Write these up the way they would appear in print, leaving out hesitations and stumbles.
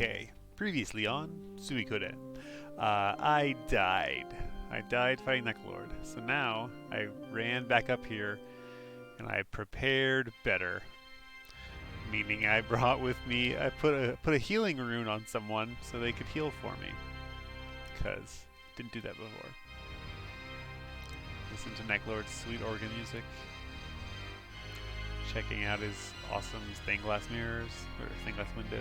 Okay, previously on Suikoden, I died. I died fighting Necklord. So now I ran back up here and I prepared better. Meaning I brought with me, I put a healing rune on someone so they could heal for me. Cause didn't do that before. Listen to Necklord's sweet organ music. Checking out his awesome stained glass mirrors or stained glass windows.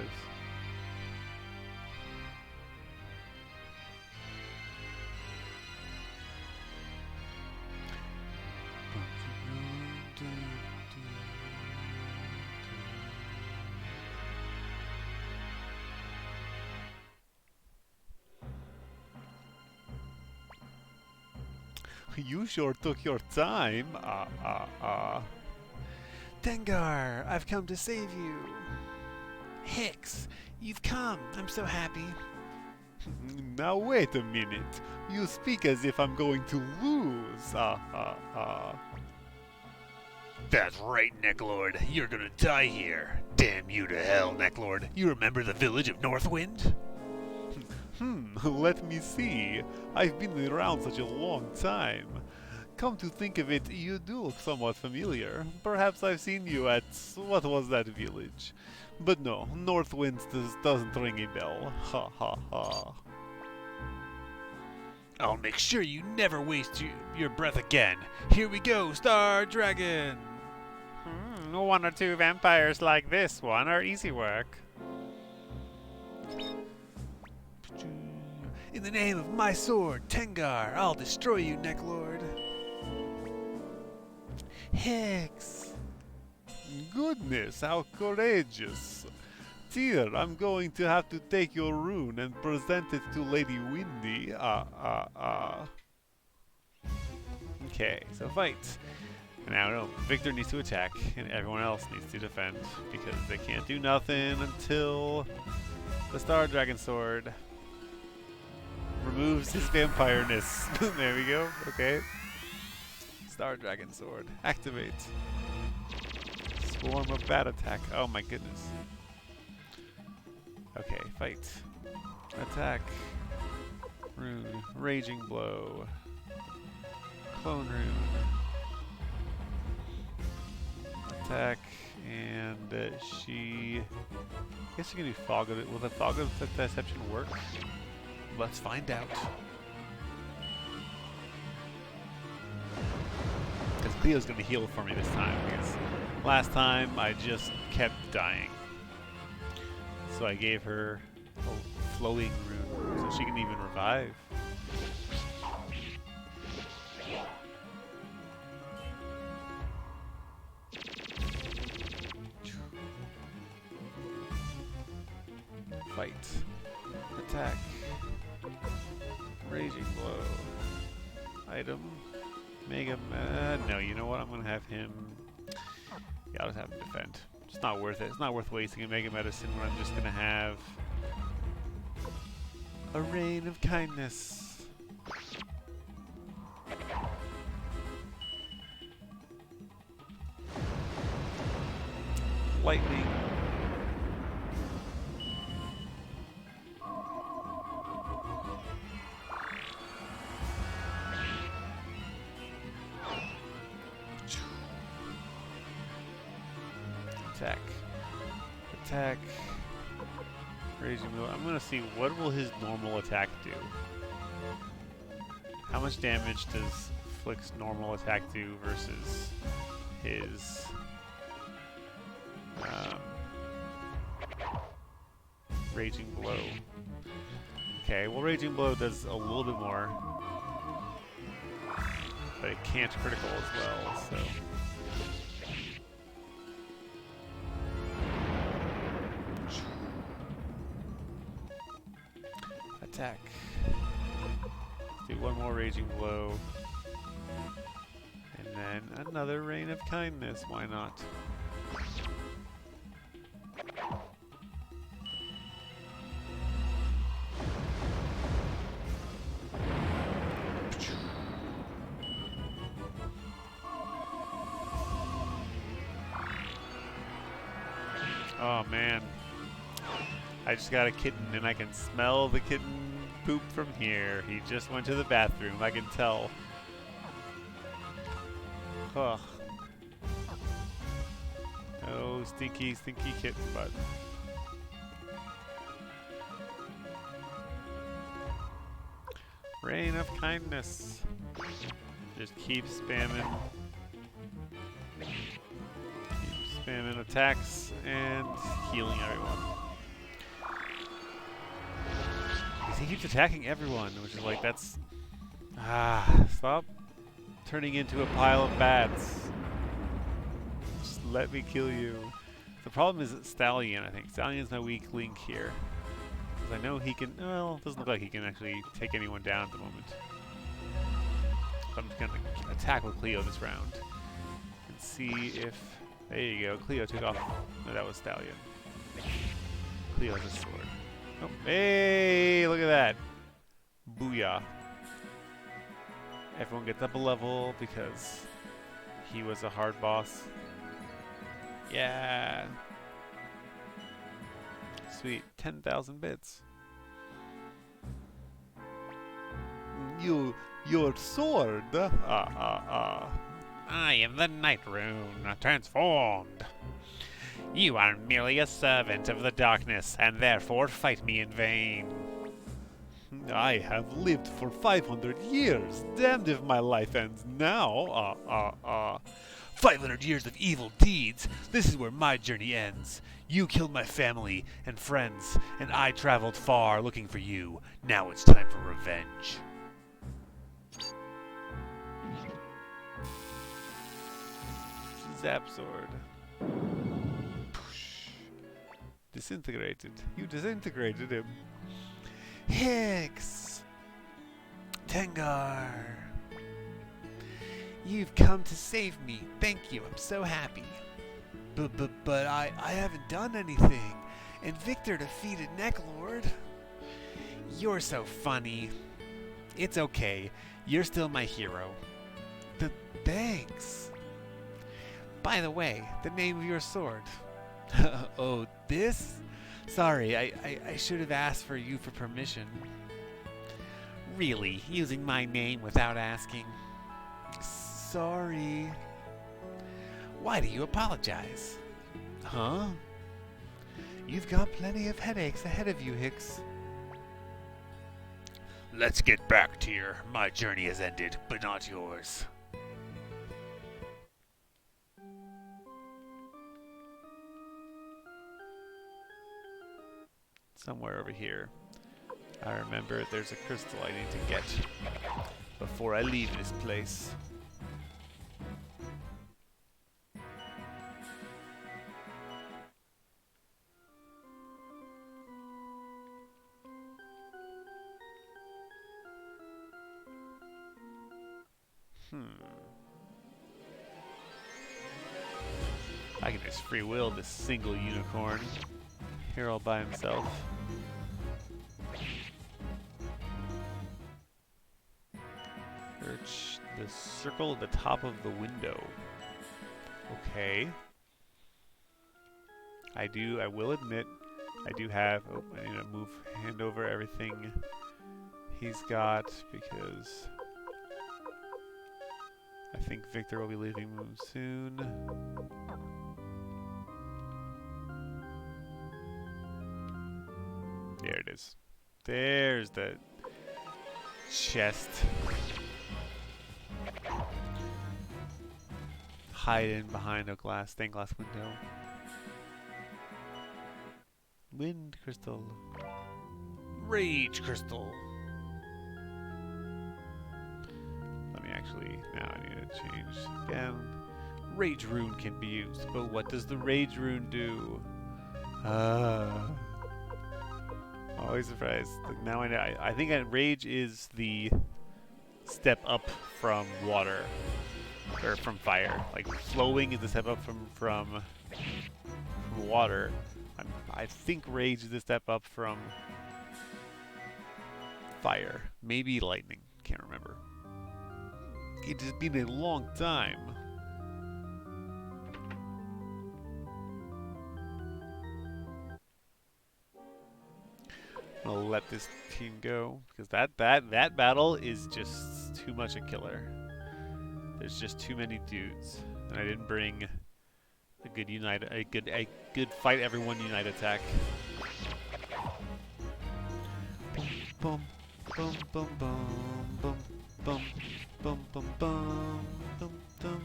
You sure took your time. Dengar, I've come to save you. Hicks, you've come. I'm so happy. Now wait a minute. You speak as if I'm going to lose. That's right, Necklord. You're gonna die here. Damn you to hell, Necklord. You remember the village of Northwind? Let me see. I've been around such a long time. Come to think of it, you do look somewhat familiar. Perhaps I've seen you at... what was that village? But no, Northwind doesn't ring a bell. Ha ha ha. I'll make sure you never waste your breath again. Here we go, Star Dragon! One or two vampires like this one are easy work. In the name of my sword, Tengar, I'll destroy you, Necklord. Hicks! Goodness, how courageous! Dear, I'm going to have to take your rune and present it to Lady Windy. Okay, so fight. And now no, Victor needs to attack, and everyone else needs to defend, because they can't do nothing until the Star Dragon Sword removes his vampireness. There we go. Okay. Star Dragon Sword. Activate. Swarm of Bat Attack. Oh my goodness. Okay, fight. Attack. Rune. Raging Blow. Clone Rune. Attack. And she... I guess she can do Fog of it. Will the Fog of Deception work? Let's find out. Because Cleo's going to heal for me this time, because last time I just kept dying. So I gave her a flowing rune, so she can even revive. Fight. Attack. Raging Blow. Item. Mega no, you know what? I'm gonna have him... Yeah, I'll just have him defend. It's not worth it. It's not worth wasting a Mega Medicine when I'm just gonna have... a Rain of Kindness. Lightning. Attack. Attack. Raging Blow. I'm gonna see what will his normal attack do. How much damage does Flick's normal attack do versus his Raging Blow? Okay, well Raging Blow does a little bit more, but it can't critical as well, so. Attack. Do one more Raging Blow. And then another Rain of Kindness. Why not? Oh man. I just got a kitten and I can smell the kitten poop from here. He just went to the bathroom. I can tell. Ugh. Oh, stinky, stinky kitten butt. Rain of kindness. Just keep spamming. Keep spamming attacks and healing everyone. He keeps attacking everyone, which is like, that's... stop turning into a pile of bats. Just let me kill you. The problem is Stallion, I think. Stallion's my weak link here. Because I know he can... Well, it doesn't look like he can actually take anyone down at the moment. So I'm just going to attack with Cleo this round. And see if... There you go. Cleo took off... No, that was Stallion. Cleo has a sword. Oh, hey, look at that. Booyah. Everyone gets up a level because he was a hard boss. Yeah. Sweet. 10,000 bits. Your sword? I am the Night Rune, transformed. You are merely a servant of the darkness, and therefore fight me in vain. I have lived for 500 years. Damned if my life ends now. 500 years of evil deeds. This is where my journey ends. You killed my family and friends, and I traveled far looking for you. Now it's time for revenge. Zap sword. Disintegrated. You disintegrated him. Hicks! Tengar! You've come to save me. Thank you. I'm so happy. But I haven't done anything. And Victor defeated Necklord. You're so funny. It's okay. You're still my hero. Thanks. By the way, the name of your sword. Oh, this? Sorry, I should have asked for you for permission. Really? Using my name without asking? Sorry. Why do you apologize? Huh? You've got plenty of headaches ahead of you, Hicks. Let's get back, Tyr. My journey has ended, but not yours. Somewhere over here. I remember there's a crystal I need to get before I leave this place. I can just free will this single unicorn here all by himself. Search the circle at the top of the window. Okay. I will admit, I do have, I need to hand over everything he's got because I think Victor will be leaving soon. There it is. There's the chest. Hide in behind a stained glass window. Wind crystal. Rage crystal. Let me actually, now I need to change again. Rage rune can be used, but what does the rage rune do? Always surprised. Like, now I know. I think rage is the step up from water. Or from fire. Like flowing is the step up from water. I think rage is the step up from fire. Maybe lightning. Can't remember. It's just been a long time. I'm gonna let this team go because that battle is just too much a killer. There's just too many dudes, and I didn't bring a good fight everyone unite attack. Boom, boom, boom, boom, boom, boom, boom, boom, boom, boom, boom.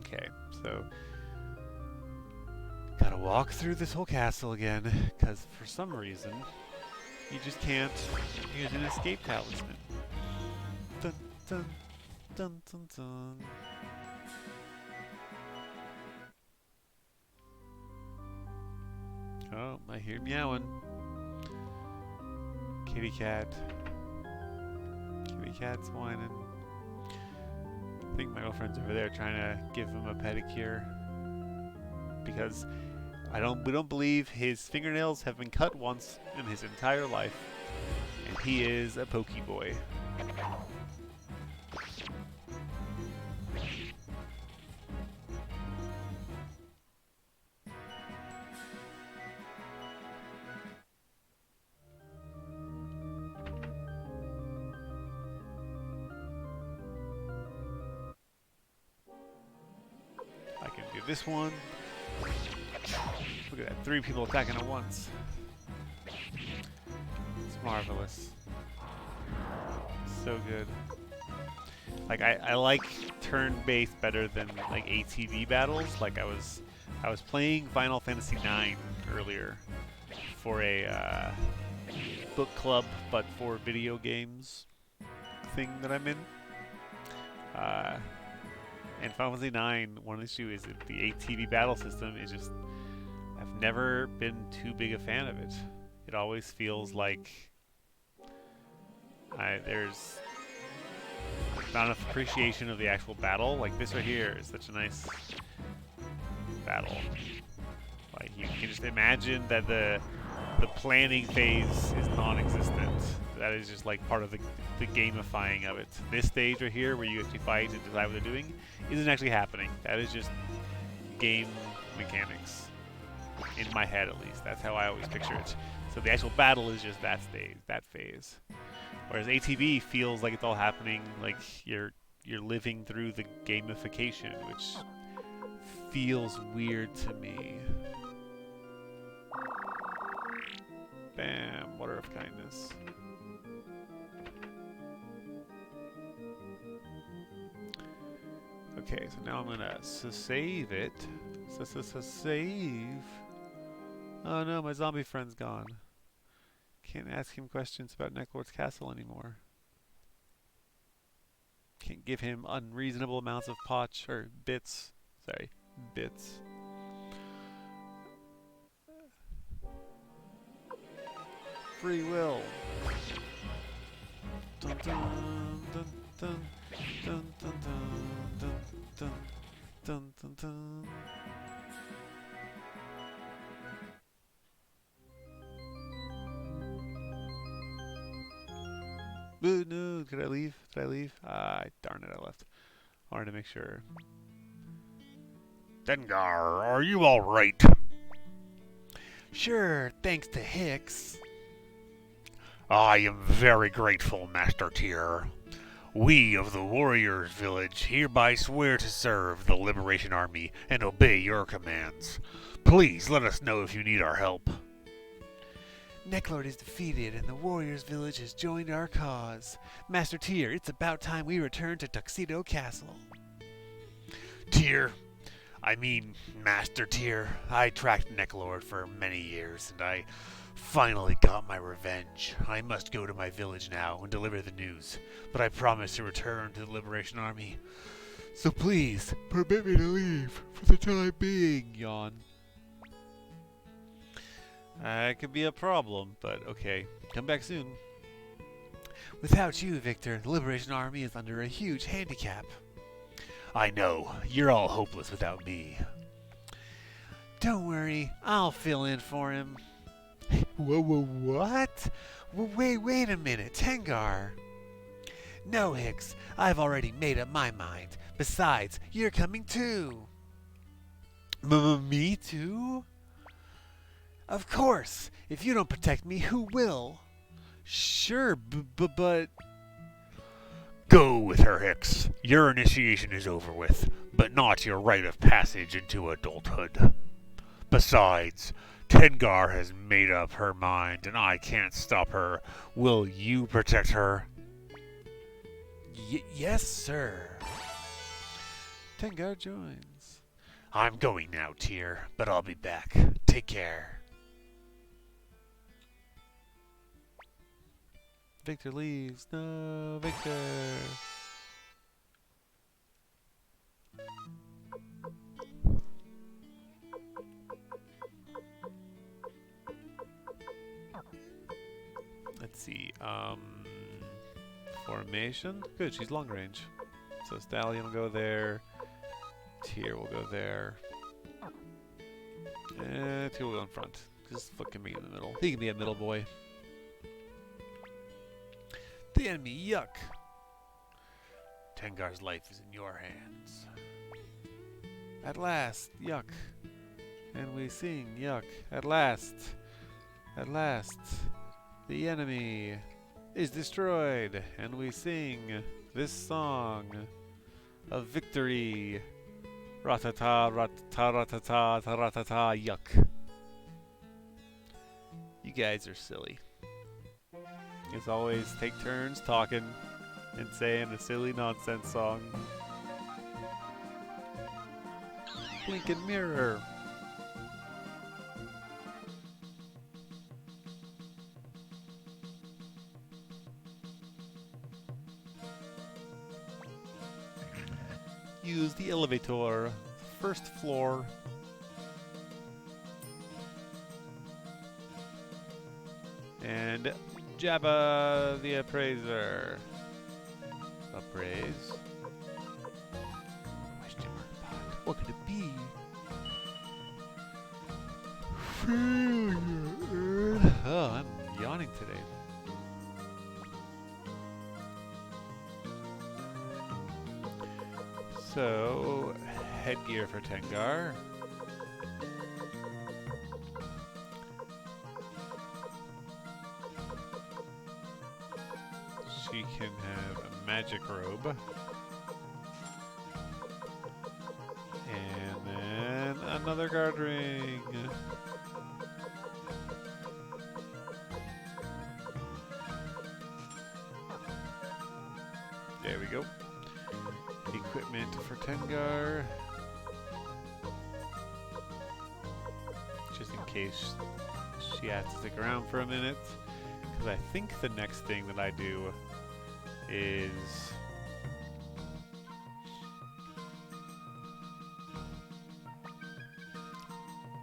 Okay, so gotta walk through this whole castle again, because for some reason you just can't use an escape talisman. Dun dun dun dun dun. Oh, I hear meowing. Kitty cat. Kitty cat's whining. I think my girlfriend's over there trying to give him a pedicure because we don't believe his fingernails have been cut once in his entire life, and he is a pokeboy. I can do this one. Look at that, 3 people attacking at once. It's marvelous. So good. Like I like turn-based better than like ATV battles. Like I was playing Final Fantasy IX earlier for a book club, but for video games thing that I'm in. And Final Fantasy IX, one issue is that the ATV battle system is just, I've never been too big a fan of it. It always feels like there's not enough appreciation of the actual battle. Like this right here is such a nice battle. Like you can just imagine that the planning phase is non-existent. That is just like part of the gamifying of it. This stage right here where you actually fight and decide what they're doing isn't actually happening. That is just game mechanics. In my head at least. That's how I always picture it. So the actual battle is just that stage, that phase. Whereas ATV feels like it's all happening, like you're living through the gamification, which feels weird to me. Bam, water of kindness. Okay, so now I'm gonna save it. Save. Oh no, my zombie friend's gone. Can't ask him questions about Necklord's castle anymore. Can't give him unreasonable amounts of bits. Sorry, bits. Free will. Dun dun dun dun dun dun dun dun dun dun dun. Ooh, no, could I leave? Did I leave? Darn it, I left. I wanted to make sure. Dengar, are you alright? Sure, thanks to Hicks. I am very grateful, Master Tyr. We of the Warriors Village hereby swear to serve the Liberation Army and obey your commands. Please let us know if you need our help. Necklord is defeated and the Warriors Village has joined our cause. Master Tyr, it's about time we return to Tuxedo Castle. Master Tyr, I tracked Necklord for many years and I finally got my revenge. I must go to my village now and deliver the news, but I promise to return to the Liberation Army. So please, permit me to leave for the time being, yawn. It could be a problem, but okay. Come back soon. Without you, Victor, the Liberation Army is under a huge handicap. I know. You're all hopeless without me. Don't worry. I'll fill in for him. What? Wait a minute. Tengar. No, Hicks, I've already made up my mind. Besides, you're coming too. Me too? Of course. If you don't protect me, who will? Sure, but... Go with her, Hicks. Your initiation is over with, but not your rite of passage into adulthood. Besides, Tengar has made up her mind and I can't stop her. Will you protect her? Yes, sir. Tengar joins. I'm going now, Tyr, but I'll be back. Take care. Victor leaves. No, Victor. Let's see. Formation. Good, she's long range. So Stallion will go there. Tyr will go there. And Tyr will go in front. Just fucking me in the middle. He can be a middle boy. The enemy, yuck. Tengar's life is in your hands. At last, yuck. And we sing, yuck. At last. At last. The enemy is destroyed. And we sing this song of victory. Ratata, ratata, ratata, ratata, yuck. You guys are silly. As always, take turns talking and saying a silly nonsense song. Blinking mirror. Use the elevator. First floor. And Jabba the Appraiser. Appraise. Question mark pot. What could it be? Failure. Oh, I'm yawning today. So, headgear for Tengar. She can have a magic robe. And then another guard ring. There we go. Equipment for Tengar. Just in case she has to stick around for a minute. Because I think the next thing that I do is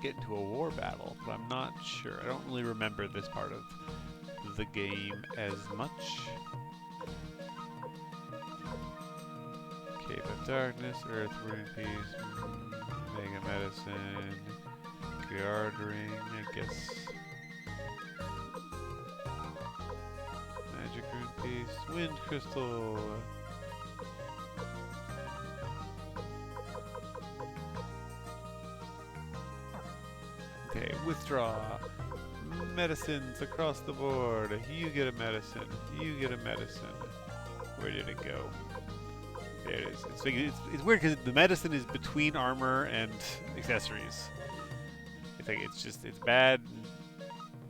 get into a war battle, but I'm not sure. I don't really remember this part of the game as much. Cave of Darkness, Earth, Rune Piece, Mega Medicine, Guard Ring, I guess. Magic Rune Piece, Wind Crystal. Okay, withdraw. Medicines across the board. You get a medicine. You get a medicine. Where did it go? There it is. It's weird because the medicine is between armor and accessories. It's like it's bad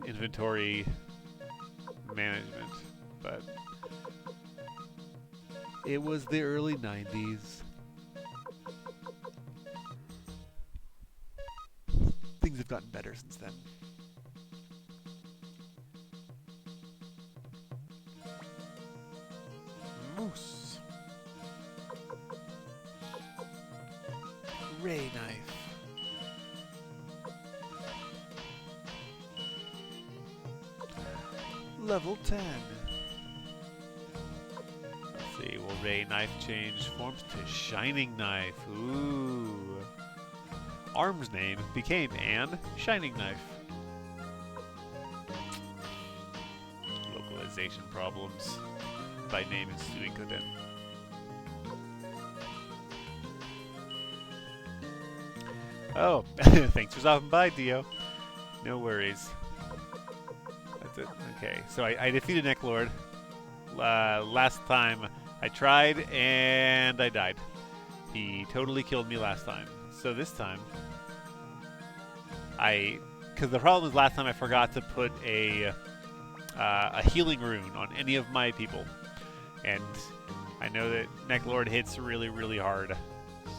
inventory management, but it was the early 90s. Things have gotten better since then. Moose. Ray knife. Level 10. Let's see, will Ray knife change forms to Shining knife? Ooh. Arm's name became Anne Shining Knife. Localization problems. by name in Suikoden. Oh, thanks for stopping by, Dio. No worries. That's it. Okay, so I defeated Necklord. Last time I tried and I died. He totally killed me last time. So this time, because the problem is last time I forgot to put a healing rune on any of my people, and I know that Necklord hits really, really hard.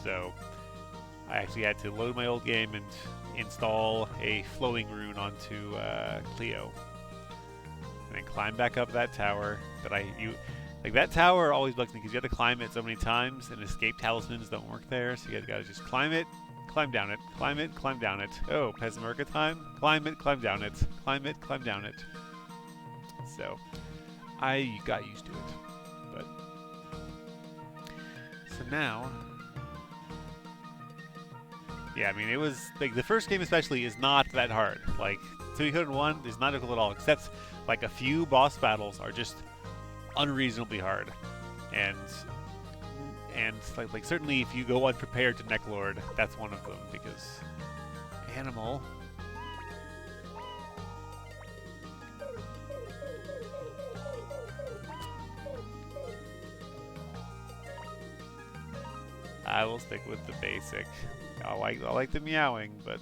So I actually had to load my old game and install a flowing rune onto Cleo, and then climb back up that tower. Like that tower always bugs me because you have to climb it so many times, and escape talismans don't work there. So you gotta just climb it, climb down it, climb it, climb down it. Oh, Pesmerga time! Climb it, climb down it, climb it, climb down it. So I got used to it, but so now. Yeah, I mean, it was, like, the first game especially is not that hard. Like, Suikoden 1 is not difficult at all, except, like, a few boss battles are just unreasonably hard. And like certainly if you go unprepared to Necklord, that's one of them, because animal. I will stick with the basic. I like the meowing, but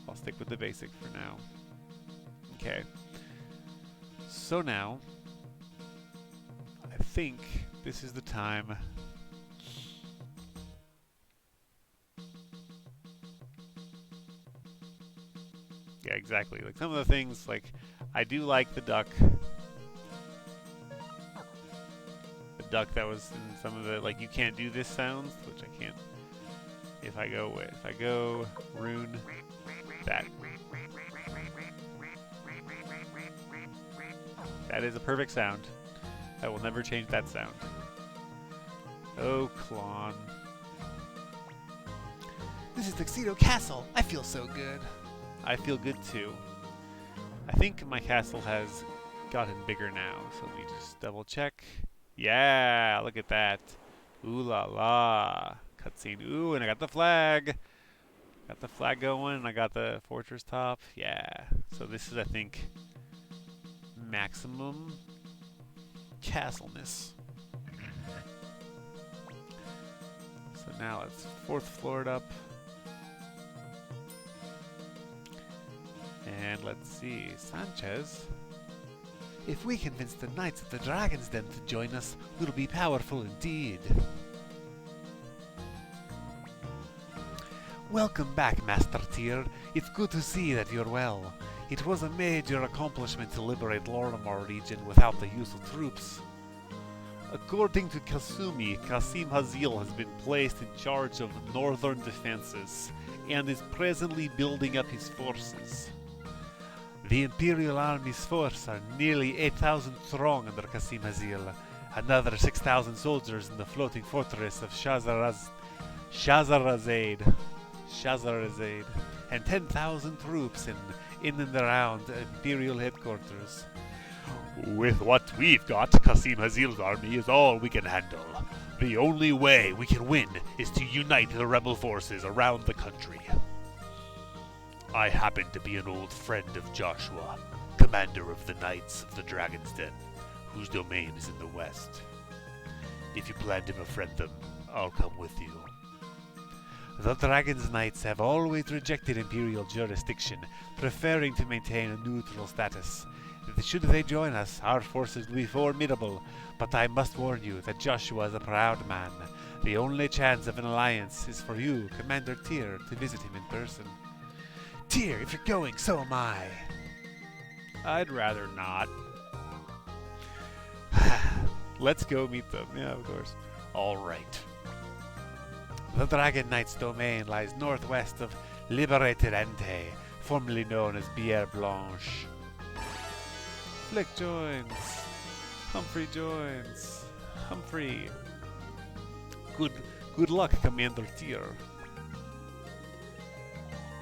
I'll stick with the basic for now. Okay. So now, I think this is the time. Yeah, exactly. Like some of the things, like I do like the duck. The duck that was in some of the, like, you can't do this sounds, which I can't. If I go rune that. That is a perfect sound. I will never change that sound. Oh, Klon. This is Tuxedo Castle. I feel so good. I feel good too. I think my castle has gotten bigger now, so let me just double check. Yeah, look at that. Ooh la la. Cutscene. Ooh, and I got the flag. Got the flag going, and I got the fortress top. Yeah. So this is, I think, maximum castleness. So now it's 4th floor up. And let's see, Sanchez. If we convince the Knights of the Dragon's Den to join us, we'll be powerful indeed. Welcome back, Master Tyr. It's good to see that you're well. It was a major accomplishment to liberate Lorimar region without the use of troops. According to Kasumi, Kasim Hazil has been placed in charge of northern defenses and is presently building up his forces. The Imperial Army's force are nearly 8,000 strong under Kasim Hazil, another 6,000 soldiers in the floating fortress of Shazarazade, and 10,000 troops in and around Imperial headquarters. With what we've got, Kasim Hazil's army is all we can handle. The only way we can win is to unite the rebel forces around the country. I happen to be an old friend of Joshua, commander of the Knights of the Dragon's Den, whose domain is in the west. If you plan to befriend them, I'll come with you. The Dragon's Knights have always rejected Imperial jurisdiction, preferring to maintain a neutral status. Should they join us, our forces will be formidable, but I must warn you that Joshua is a proud man. The only chance of an alliance is for you, Commander Tyr, to visit him in person. Tyr, if you're going, so am I. I'd rather not. Let's go meet them. Yeah, of course. All right. The Dragon Knight's domain lies northwest of Liberated Ente, formerly known as Bière Blanche. Flick joins. Humphrey joins. Humphrey. Good luck, Commander Tyr.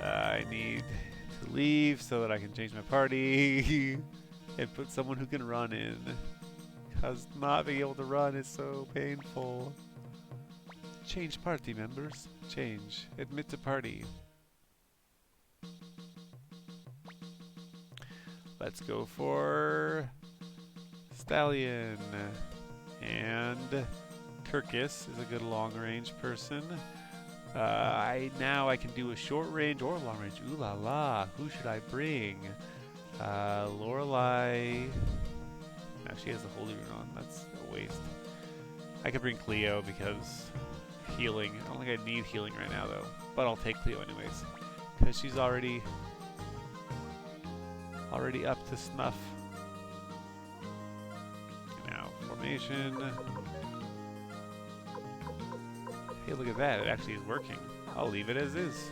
I need to leave so that I can change my party and put someone who can run in. Because not being able to run is so painful. Change party members. Change. Admit to party. Let's go for Stallion. And Kirkus is a good long-range person. Now I can do a short range or long range. Ooh la la. Who should I bring? Lorelei. No, she has the Holy Rune on. That's a waste. I could bring Cleo because healing. I don't think I need healing right now though. But I'll take Cleo anyways. Because she's already up to snuff. Now, formation. Hey, look at that. It actually is working. I'll leave it as is.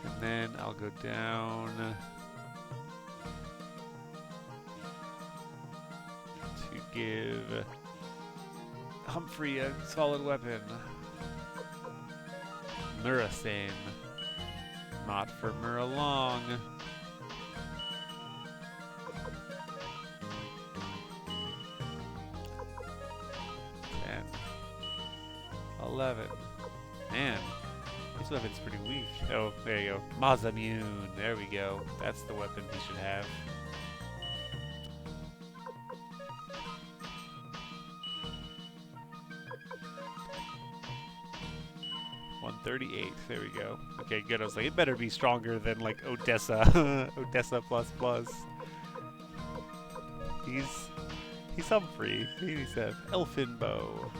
And then I'll go down to give Humphrey a solid weapon. Murasane. Not for Muralong. 11. Man, this weapon's pretty weak. Oh, there you go. Masamune. There we go. That's the weapon he should have. $138. There we go. Okay, good. I was like, it better be stronger than like Odessa. Odessa plus plus. He's Humphrey. He needs to have Elfin Bow.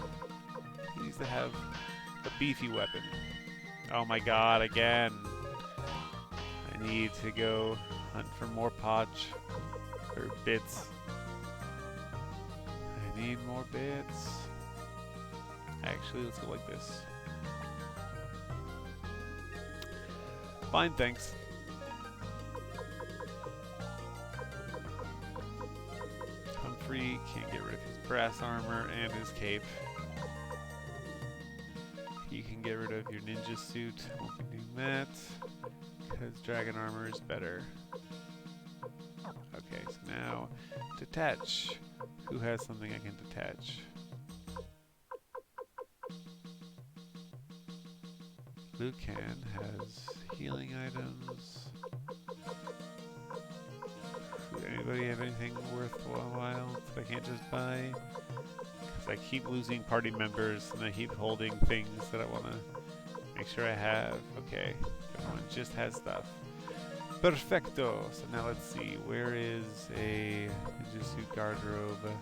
He needs to have a beefy weapon. Oh my god, again. I need to go hunt for more potch. Or bits. I need more bits. Actually, let's go like this. Fine, thanks. Humphrey can't get rid of his brass armor and his cape. You can get rid of your ninja suit. Won't be doing that because dragon armor is better. Okay, so now detach. Who has something I can detach? Lucan has healing items. Does anybody have anything worthwhile that I can't just buy? Because I keep losing party members and I keep holding things that I want to make sure I have. Okay, everyone just has stuff. Perfecto! So now let's see, where is a ninja suit garderobe?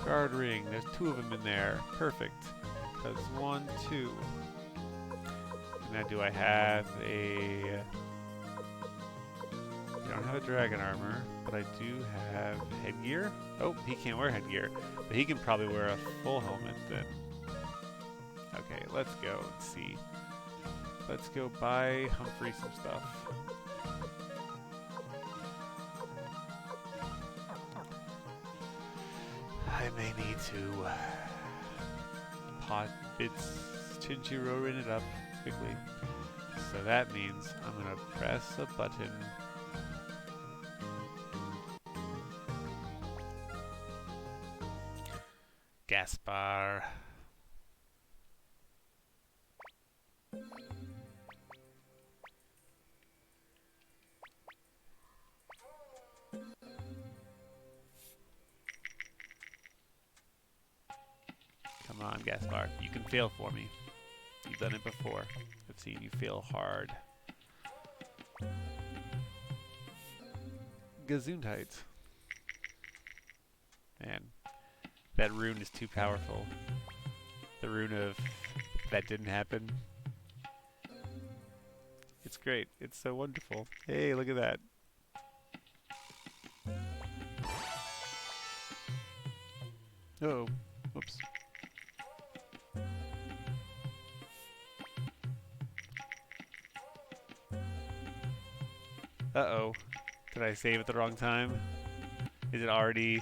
Guard ring, there's 2 of them in there. Perfect. Because 1, 2. Now do I have a... I don't have a dragon armor, but I do have headgear. Oh, he can't wear headgear, but he can probably wear a full helmet then. Okay, let's go and see. Let's go buy Humphrey some stuff. I may need to pot bits Chinchiro in it up quickly. So that means I'm gonna press a button. Gaspar. Come on, Gaspar. You can fail for me. You've done it before. I've seen you fail hard. Gesundheit. Man, that rune is too powerful. The rune of that didn't happen. It's great. It's so wonderful. Hey, look at that. Uh-oh. Whoops. Uh-oh. Did I save at the wrong time? Is it already...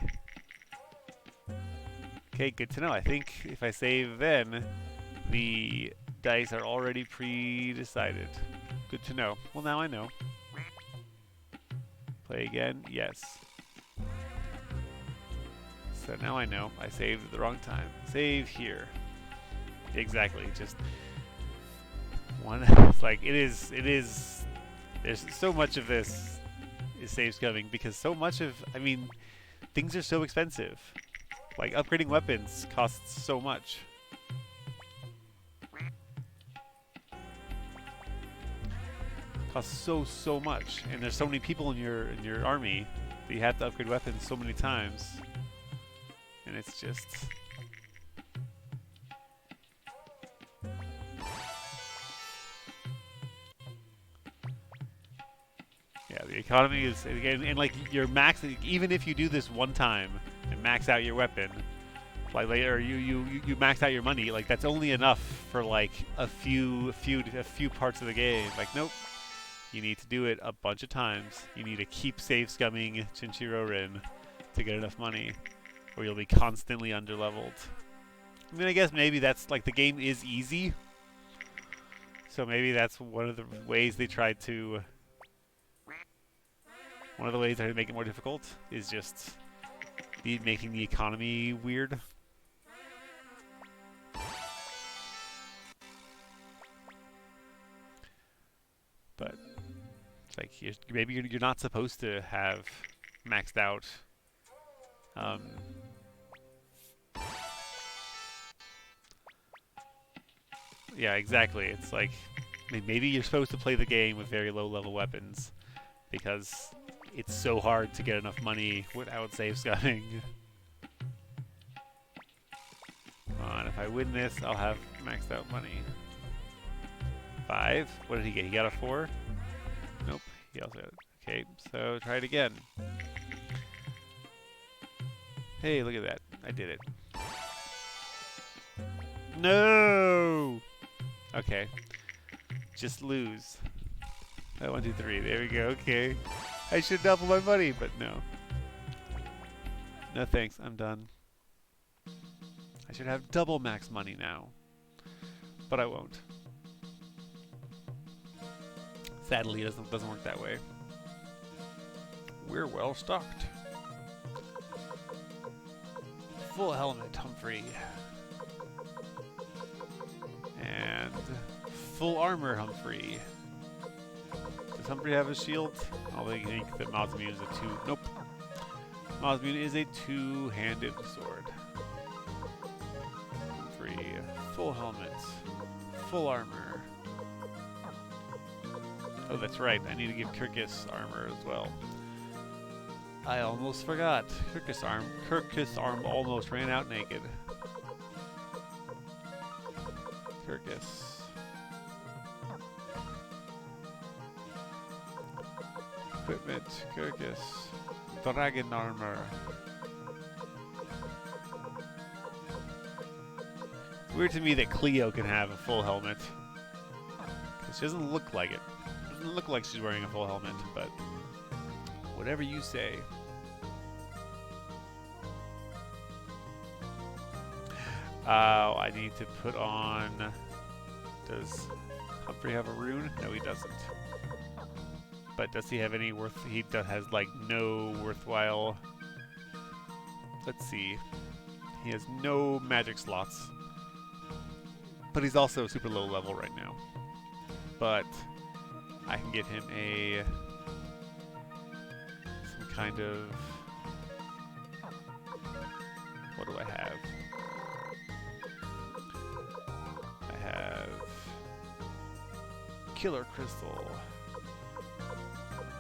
Okay, good to know. I think if I save then, the dice are already pre-decided. Good to know. Well, now I know. Play again? Yes. So now I know. I saved at the wrong time. Save here. Exactly. Just one. It's like it is. There's so much of this is saves coming because so much of. I mean, things are so expensive. Like upgrading weapons costs so much. Costs so much, and there's so many people in your army that you have to upgrade weapons so many times, and it's just. Yeah, the economy is, and like your max, even if you do this one time and max out your weapon, like later you max out your money, like that's only enough for like a few parts of the game. Like nope, you need to do it a bunch of times. You need to keep save scumming Chinchiro Rin to get enough money, or you'll be constantly underleveled. I mean, I guess maybe that's like the game is easy, so maybe that's one of the ways they tried to. One of the ways to make it more difficult is just making the economy weird. But it's like maybe you're not supposed to have maxed out. Yeah, exactly. It's like maybe you're supposed to play the game with very low level weapons because it's so hard to get enough money without save scumming. Come on, if I win this, I'll have maxed out money. 5? What did he get? He got a 4? Nope. He also got it. Okay, so try it again. Hey, look at that. I did it. No! Okay. Just lose. 1, 2, 3. There we go. Okay. I should double my money, but no. No thanks. I'm done. I should have double max money now. But I won't. Sadly, it doesn't work that way. We're well stocked. Full helmet, Humphrey. And full armor, Humphrey. Does Humphrey have a shield? I think that Mazamune is a 2. Nope. Mazamune is a 2-handed sword. Humphrey, full helmet, full armor. Oh, that's right. I need to give Kirkus armor as well. I almost forgot. Kirkus arm almost ran out naked. Kirkus. Equipment, Kirkus. Dragon armor. It's weird to me that Cleo can have a full helmet. She doesn't look like it. Doesn't look like she's wearing a full helmet, but whatever you say. I need to put on. Does Humphrey have a rune? No, he doesn't. But does he have any worth? He has like no worthwhile. Let's see. He has no magic slots, but he's also super low level right now. But I can give him some kind of. What do I have? I have Killer Crystal,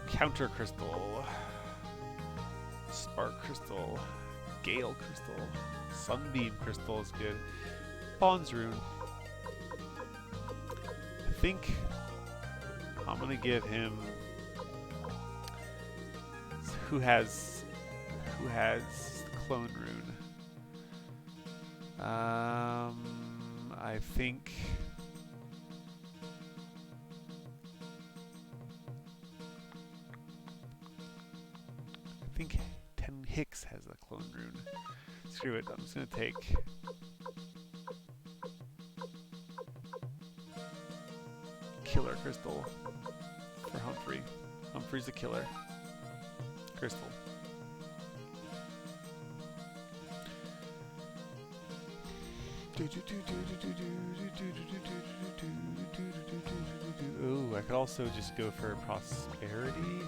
Counter Crystal, Spark Crystal, Gale Crystal, Sunbeam Crystal is good, Bond's Rune. I think I'm gonna give him who has Clone Rune. I think Ten Hicks has a Clone Rune. Screw it, I'm just gonna take Killer Crystal for Humphrey. Humphrey's a killer. crystal. Ooh, I could also just go for prosperity.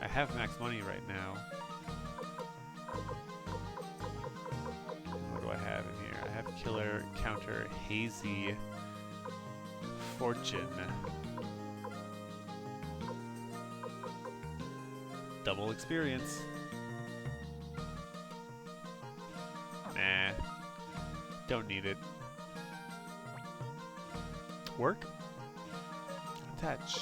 I have max money right now. What do I have in here? I have killer, counter, hazy, fortune. Double experience. Nah. Don't need it. Work? Attach.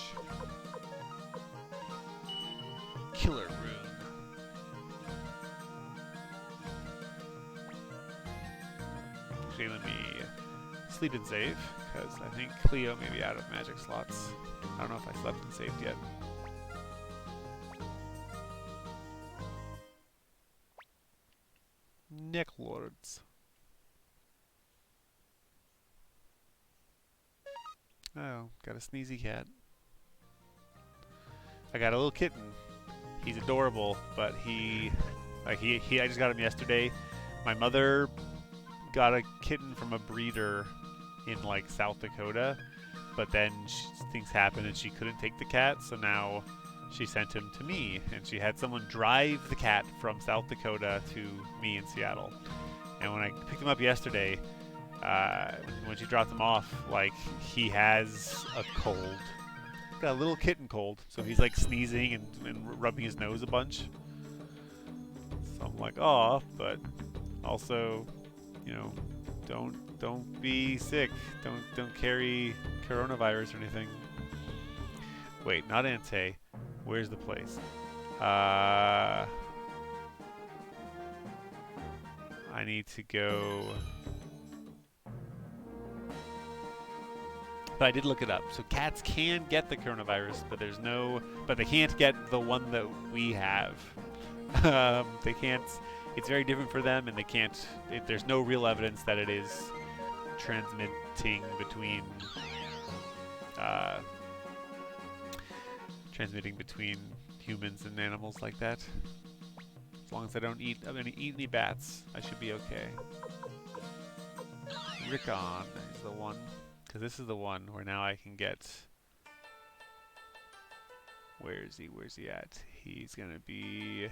Killer rune. Actually, let me sleep and save, because I think Cleo may be out of magic slots. I don't know if I slept and saved yet. Necklords. Oh, got a sneezy cat. I got a little kitten. He's adorable, but I just got him yesterday. My mother got a kitten from a breeder in like South Dakota, but then things happened and she couldn't take the cat, so now she sent him to me, and she had someone drive the cat from South Dakota to me in Seattle. And when I picked him up yesterday, when she dropped him off, like, he has a cold. Got a little kitten cold, so he's like sneezing and rubbing his nose a bunch. So I'm like, aw, but also, you know, don't be sick. Don't carry coronavirus or anything. Wait, not Ante. Where's the place? I need to go. But I did look it up. So cats can get the coronavirus, but they can't get the one that we have. They can't. It's very different for them, and they can't. There's no real evidence that it is transmitting between humans and animals like that. As long as I don't eat any bats, I should be okay. Rickon is the one. Because this is the one where now I can get... Where is he? Where's he at? He's gonna be...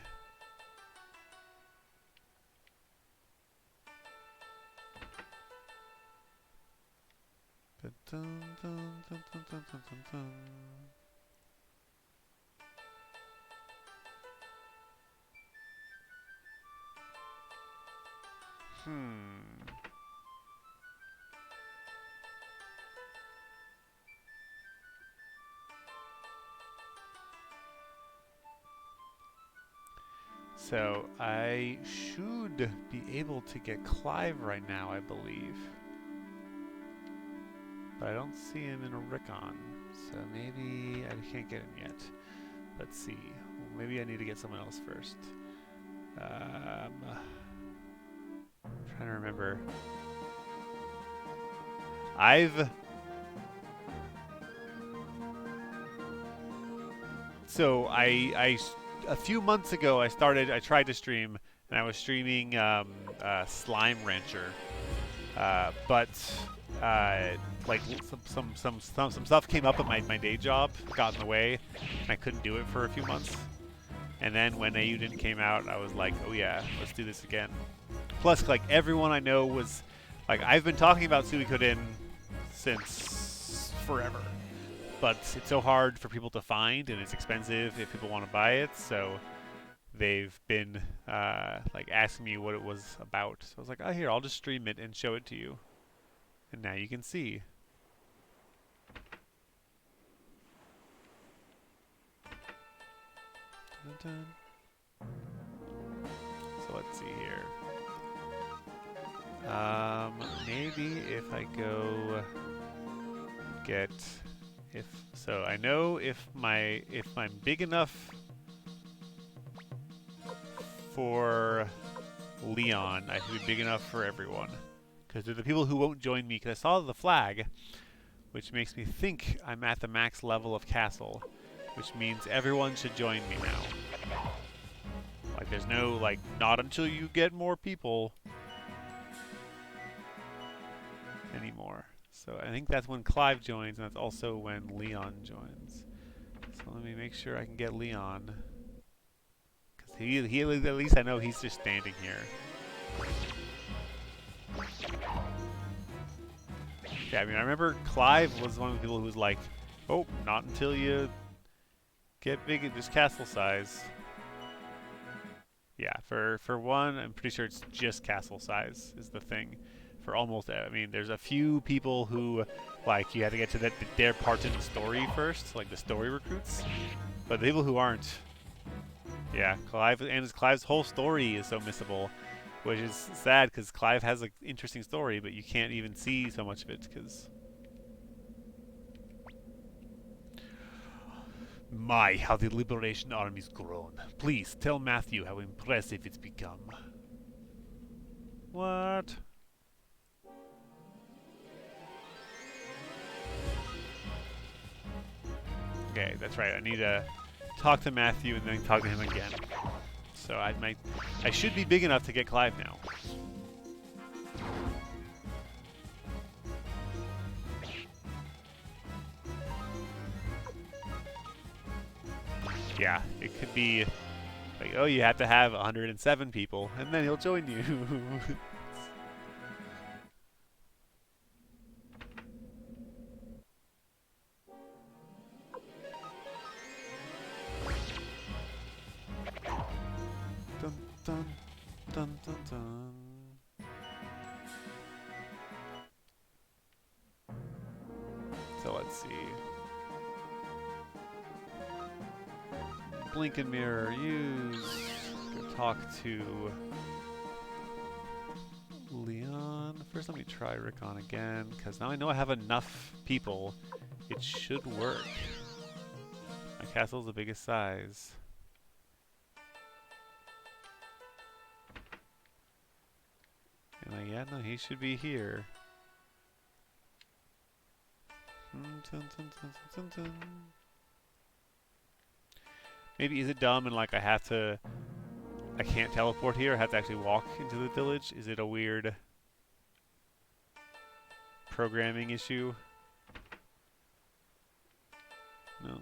So I should be able to get Clive right now, I believe. But I don't see him in a Rickon, so maybe I can't get him yet. Let's see. Well, maybe I need to get someone else first. Trying to remember. So a few months ago I tried to stream, and I was streaming Slime Rancher, but like some stuff came up at my day job, got in the way, and I couldn't do it for a few months. And then when Ayuden came out, I was like, oh yeah, let's do this again. Plus, like, everyone I know was like, I've been talking about Suikoden since forever, but it's so hard for people to find, and it's expensive if people want to buy it, so they've been like asking me what it was about. So I was like, oh, here, I'll just stream it and show it to you. And now you can see. Dun -dun. So let's see here. Maybe if I go get... So I know if I'm big enough for Leon, I should be big enough for everyone. Because they're the people who won't join me, because I saw the flag, which makes me think I'm at the max level of castle, which means everyone should join me now. Like, there's no, like, not until you get more people anymore. So I think that's when Clive joins, and that's also when Leon joins. So let me make sure I can get Leon. Because he at least I know he's just standing here. Yeah, I mean, I remember Clive was one of the people who was like, oh, not until you get big at just castle size. Yeah, for one, I'm pretty sure it's just castle size is the thing. For almost, I mean, there's a few people who, like, you have to get to their part in the story first, like the story recruits. But the people who aren't, yeah, Clive's whole story is so missable, which is sad because Clive has an interesting story, but you can't even see so much of it because. My, how the Liberation Army's grown. Please tell Matthew how impressive it's become. What? Okay, that's right. I need to talk to Matthew and then talk to him again. So I should be big enough to get Clive now. Yeah, it could be like, oh, you have to have 107 people, and then he'll join you. Dun dun dun dun dun. So let's see. Blink and mirror, use. Go talk to Leon. First, let me try Rickon again, because now I know I have enough people. It should work. My castle's the biggest size. And yeah, no, he should be here. Dun, dun, dun, dun, dun. Maybe is it dumb and like I can't teleport here, I have to actually walk into the village? Is it a weird programming issue? No.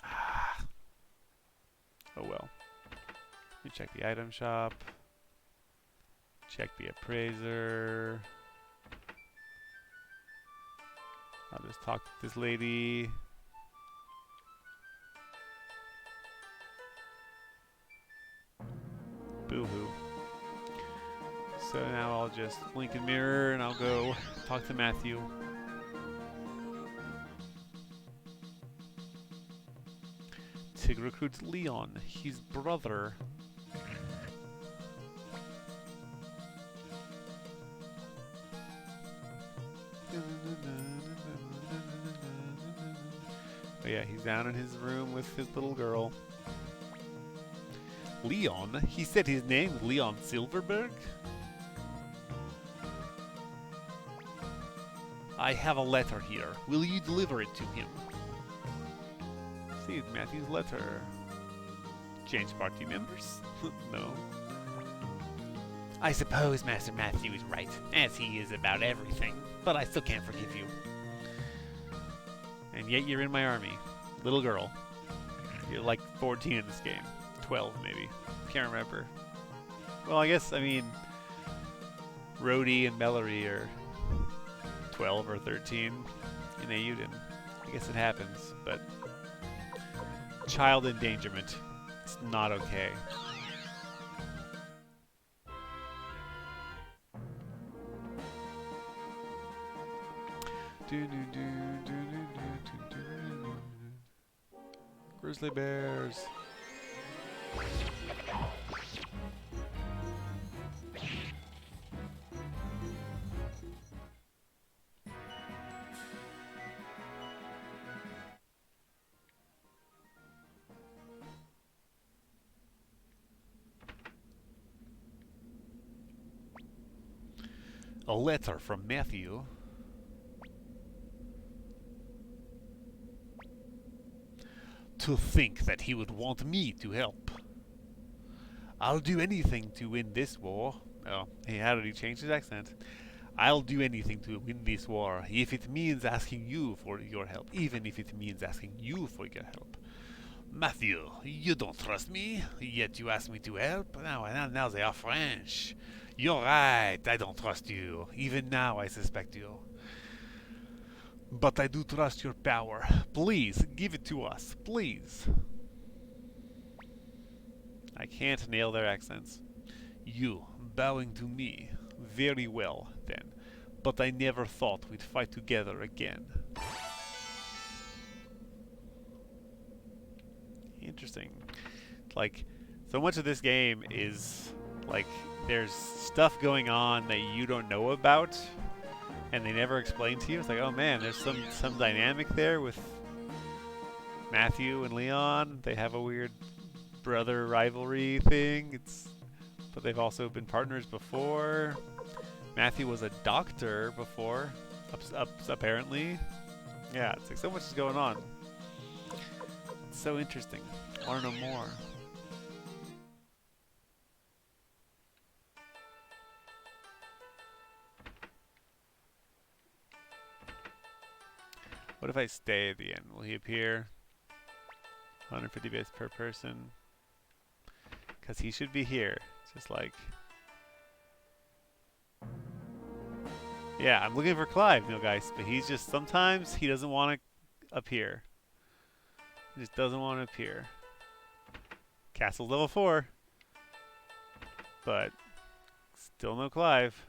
Ah. Oh well. Let me check the item shop. Check the appraiser. I'll just talk to this lady. Boo-hoo. So now I'll just blink and mirror and I'll go talk to Matthew. To recruit Leon, his brother. Oh yeah, he's down in his room with his little girl. Leon? He said his name was Leon Silverberg? I have a letter here. Will you deliver it to him? See, Matthew's letter. Change party members? No. I suppose Master Matthew is right, as he is about everything, but I still can't forgive you. And yet you're in my army. Little girl. You're like 14 in this game. 12 maybe. Can't remember. Well, I guess, I mean, Rhodey and Mallory are 12 or 13 in Ayuden. I guess it happens, but child endangerment. It's not okay. Grizzly bears. A letter from Matthew. To think that he would want me to help. I'll do anything to win this war. Oh, hey, how did he change his accent? I'll do anything to win this war, if it means asking you for your help, even if it means asking you for your help. Matthew, you don't trust me, yet you ask me to help? Now they are French. You're right, I don't trust you. Even now I suspect you. But I do trust your power. Please, give it to us. Please. I can't nail their accents. You, bowing to me. Very well, then. But I never thought we'd fight together again. Interesting. Like, so much of this game is, like, there's stuff going on that you don't know about, and they never explain to you. It's like, oh man, there's some dynamic there with Matthew and Leon. They have a weird brother rivalry thing. But they've also been partners before. Matthew was a doctor before, apparently. Yeah, it's like so much is going on. It's so interesting. I want to know more. What if I stay at the end? Will he appear? 150 bits per person. Because he should be here. Just like... Yeah, I'm looking for Clive, guys. But he's just... Sometimes he doesn't want to appear. He just doesn't want to appear. Castle's level 4. But... Still no Clive.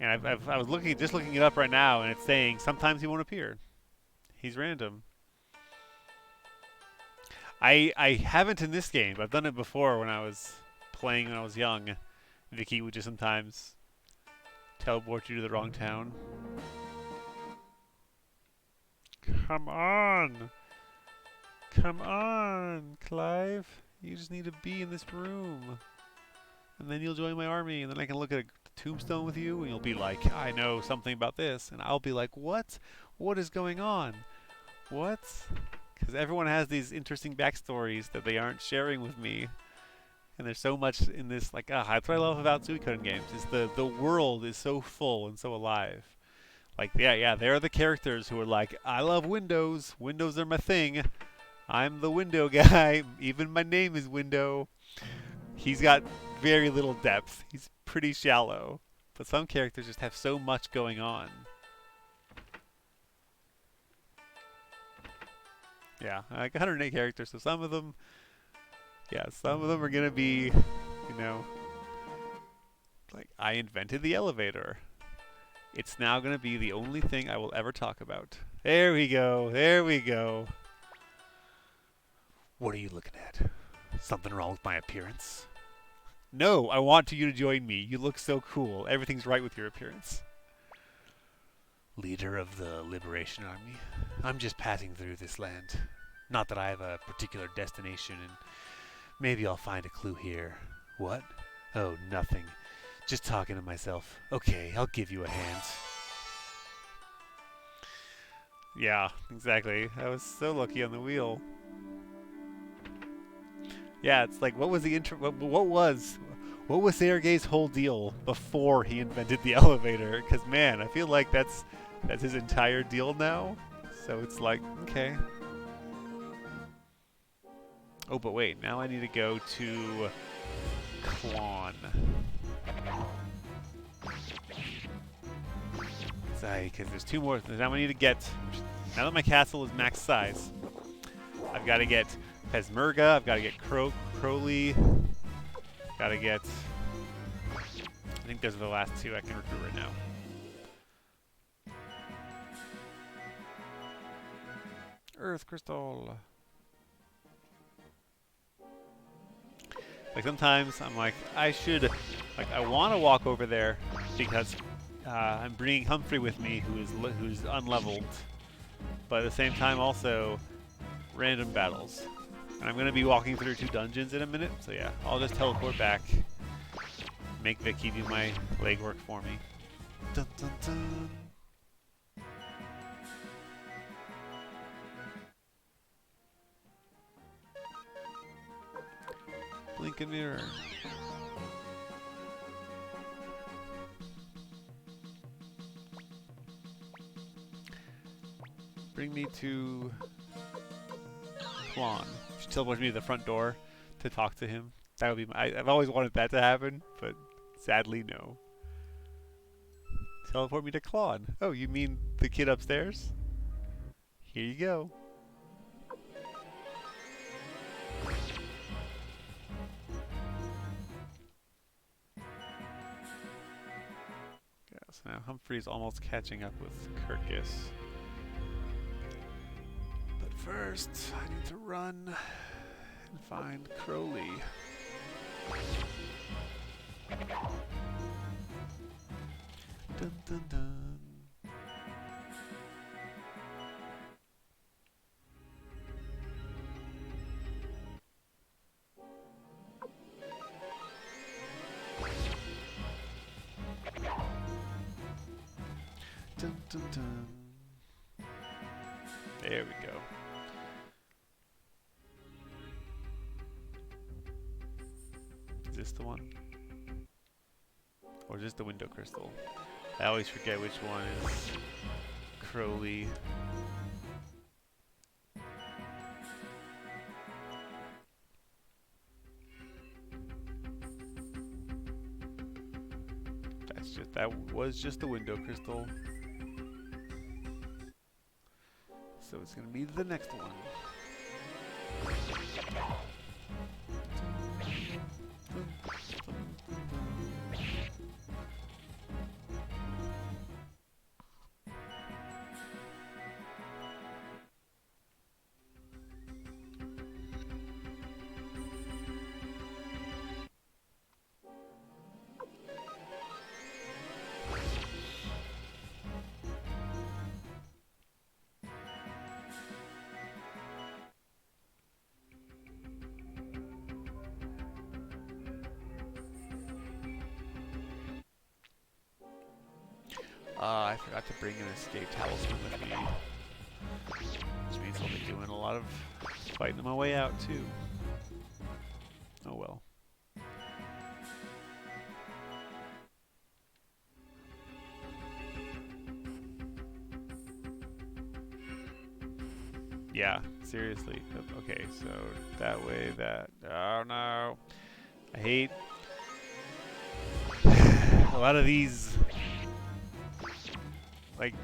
And I was looking it up right now, and it's saying sometimes he won't appear. He's random. I haven't in this game, but I've done it before when I was playing when I was young. Vicky would just sometimes teleport you to the wrong town. Come on! Come on, Clive. You just need to be in this room. And then you'll join my army, and then I can look at a tombstone with you, and you'll be like, I know something about this. And I'll be like, what? What is going on? What? Because everyone has these interesting backstories that they aren't sharing with me. And there's so much in this, like, that's what I love about Suikoden games, is the world is so full and so alive. Like, yeah, there are the characters who are like, I love windows. Windows are my thing. I'm the window guy. Even my name is Window. He's got very little depth. He's pretty shallow. But some characters just have so much going on. Yeah, like 108 characters, so some of them are gonna be, like, I invented the elevator. It's now gonna be the only thing I will ever talk about. There we go, there we go. What are you looking at? Something wrong with my appearance? No, I want you to join me. You look so cool. Everything's right with your appearance. Leader of the Liberation Army. I'm just passing through this land. Not that I have a particular destination, and maybe I'll find a clue here. What? Oh, nothing. Just talking to myself. Okay, I'll give you a hand. Yeah, exactly. I was so lucky on the wheel. Yeah, it's like, what was the intro? What was Sergei's whole deal before he invented the elevator? Because man, I feel like that's his entire deal now. So it's like, okay. Oh, but wait, now I need to go to Klon. Sorry, because there's two more. Now I need to get. Now that my castle is max size, I've got to get Pesmerga. I've got to get Crowley. Got to get. I think those are the last two I can recruit right now. Earth Crystal. Like sometimes I'm like, I want to walk over there because I'm bringing Humphrey with me, who's unleveled, but at the same time also random battles. And I'm gonna be walking through 2 dungeons in a minute, so yeah, I'll just teleport back, make Vicky do my legwork for me. Dun, dun, dun. Lincoln Mirror. Bring me to Klon. She teleports me to the front door to talk to him. That would be I've always wanted that to happen, but sadly no. Teleport me to Klon. Oh, you mean the kid upstairs? Here you go. Yeah, so now Humphrey's almost catching up with Kirkus. But first, I need to run and find Crowley. Dun dun dun. Dun dun dun. There we go. Is this the one? Or just the window crystal? I always forget which one is Crowley. That was just the window crystal. So it's gonna be the next one. I forgot to bring an escape talisman with me. Which means I'll be doing a lot of fighting my way out too. Oh well. Yeah, seriously. Okay, so that way, that. Oh no. I hate a lot of these. Like,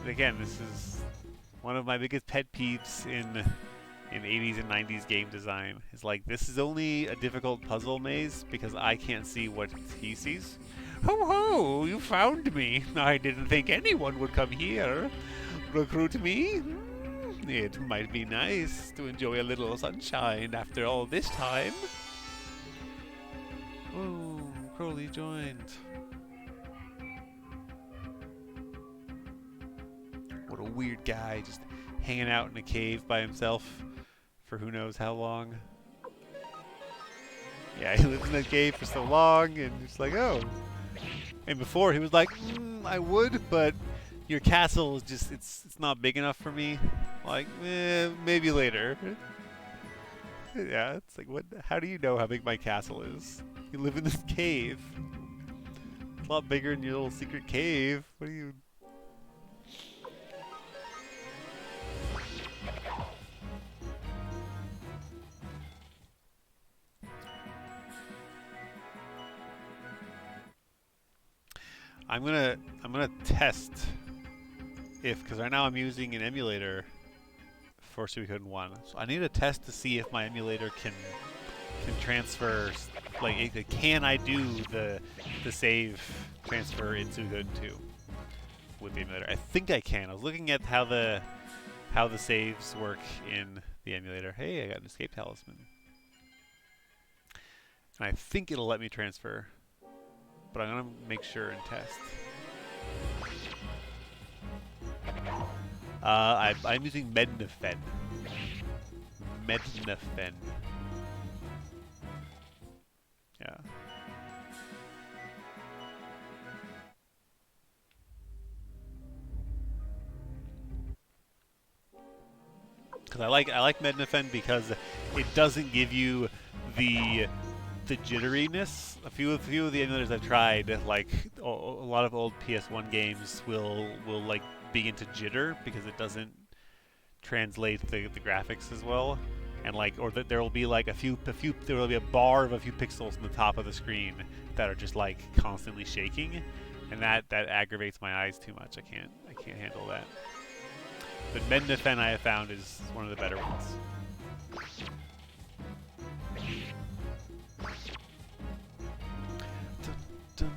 again, this is one of my biggest pet peeves in 80s and 90s game design. Is like, this is only a difficult puzzle maze because I can't see what he sees. Ho ho! You found me! I didn't think anyone would come here. Recruit me? It might be nice to enjoy a little sunshine after all this time. Oh, Crowley joined. What a weird guy, just hanging out in a cave by himself for who knows how long. Yeah, he lived in a cave for so long, and it's like, oh. And before he was like, I would, but your castle is just, it's not big enough for me. Like, maybe later. Yeah, it's like, what? How do you know how big my castle is? You live in this cave. It's a lot bigger than your little secret cave. What do you... I'm gonna test if, because right now I'm using an emulator for Suikoden 1. So I need a test to see if my emulator can transfer, like, can I do the save transfer in Suikoden 2 with the emulator? I think I can. I was looking at how the saves work in the emulator. Hey, I got an escape talisman. And I think it'll let me transfer. But I'm gonna make sure and test. I'm using Mednafen. Mednafen. Yeah. Because I like Mednafen because it doesn't give you the the jitteriness. A few of the emulators I've tried, like a lot of old PS1 games, will like begin to jitter because it doesn't translate the graphics as well, and like or that there will be like there will be a bar of a few pixels on the top of the screen that are just like constantly shaking, and that aggravates my eyes too much. I can't handle that. But Mednafen I have found is one of the better ones. Dun, dun.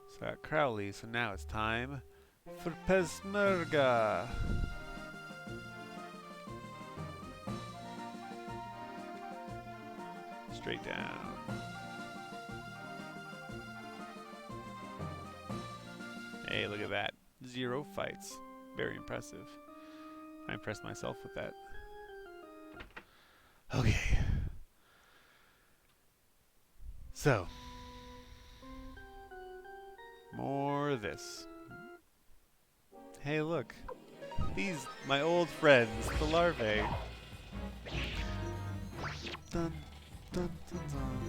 So I got Crowley, so now it's time for Pesmerga. Straight down. Hey, look at that. 0 fights. Very impressive. I impressed myself with that. Okay. So. More of this. Hey, look. These, my old friends, the larvae. Dun, dun, dun, dun.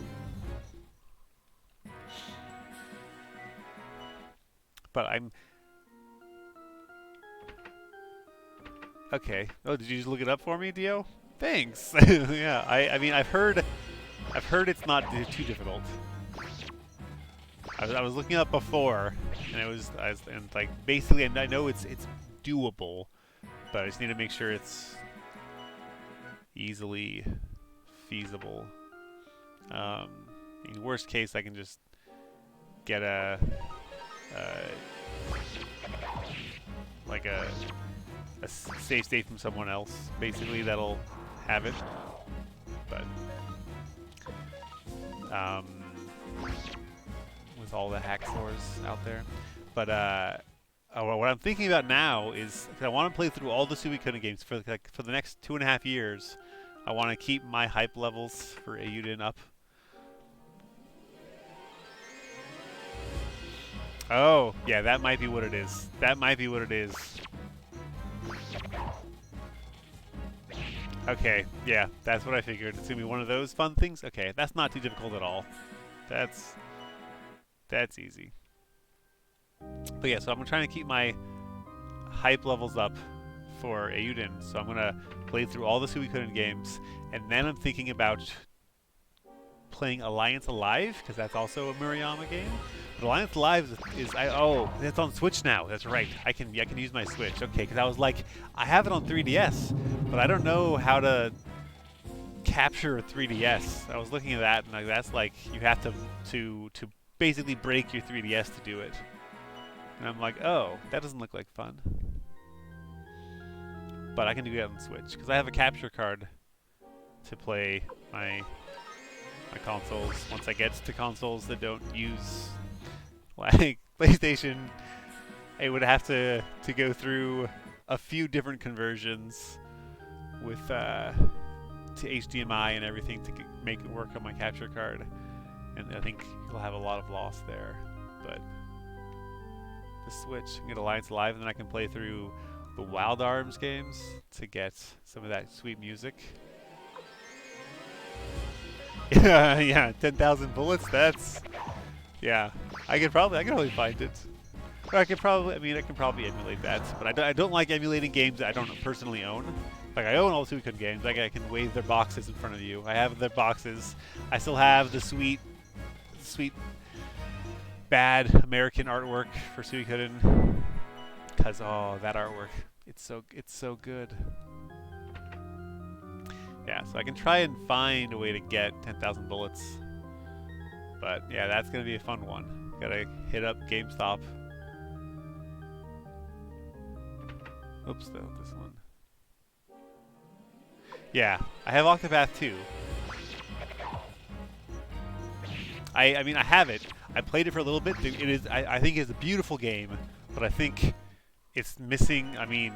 But I'm... Okay. Oh, did you just look it up for me, Dio? Thanks. Yeah, I mean, I've heard it's not too difficult. I was looking up before, and like basically, and I know it's doable, but I just need to make sure it's easily feasible. In worst case, I can just get like a save state from someone else, basically, that'll have it. But with all the hack stores out there. But what I'm thinking about now is, cause I want to play through all the Suikoden games for the next 2.5 years. I want to keep my hype levels for Eiyuden up. Oh, yeah, that might be what it is. That might be what it is. Okay, yeah, that's what I figured. It's gonna be one of those fun things. Okay, that's not too difficult at all. That's easy. But yeah, so I'm trying to keep my hype levels up for Eiyuden. So I'm gonna play through all the Suikoden games, and then I'm thinking about playing Alliance Alive, because that's also a Murayama game. But Alliance Alive oh, it's on Switch now. That's right. I can use my Switch. Okay, because I was like, I have it on 3DS, but I don't know how to capture a 3DS. I was looking at that, and like, that's like you have to basically break your 3DS to do it. And I'm like, oh, that doesn't look like fun. But I can do that on Switch because I have a capture card to play my consoles once I get to consoles that don't use like PlayStation. I would have to go through a few different conversions with to HDMI and everything to make it work on my capture card, and I think you'll have a lot of loss there. But the Switch, I can get Alliance Live, and then I can play through the Wild Arms games to get some of that sweet music. Yeah, 10,000 bullets. That's yeah. I can probably find it. Or I can probably emulate that. But I don't like emulating games that I don't personally own. Like I own all the Suikoden games. Like I can wave their boxes in front of you. I have their boxes. I still have the sweet bad American artwork for Suikoden. Cause oh, that artwork, it's so good. Yeah, so I can try and find a way to get 10,000 bullets. But yeah, that's gonna be a fun one. Gotta hit up GameStop. Oops, though, this one. Yeah, I have Octopath 2. I mean, I have it. I played it for a little bit. It is, I think it's a beautiful game, but I think it's missing. I mean,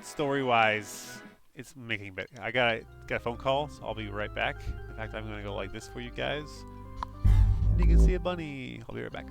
story-wise, it's making better. I got a phone call, so I'll be right back. In fact, I'm gonna go like this for you guys. And you can see a bunny. I'll be right back.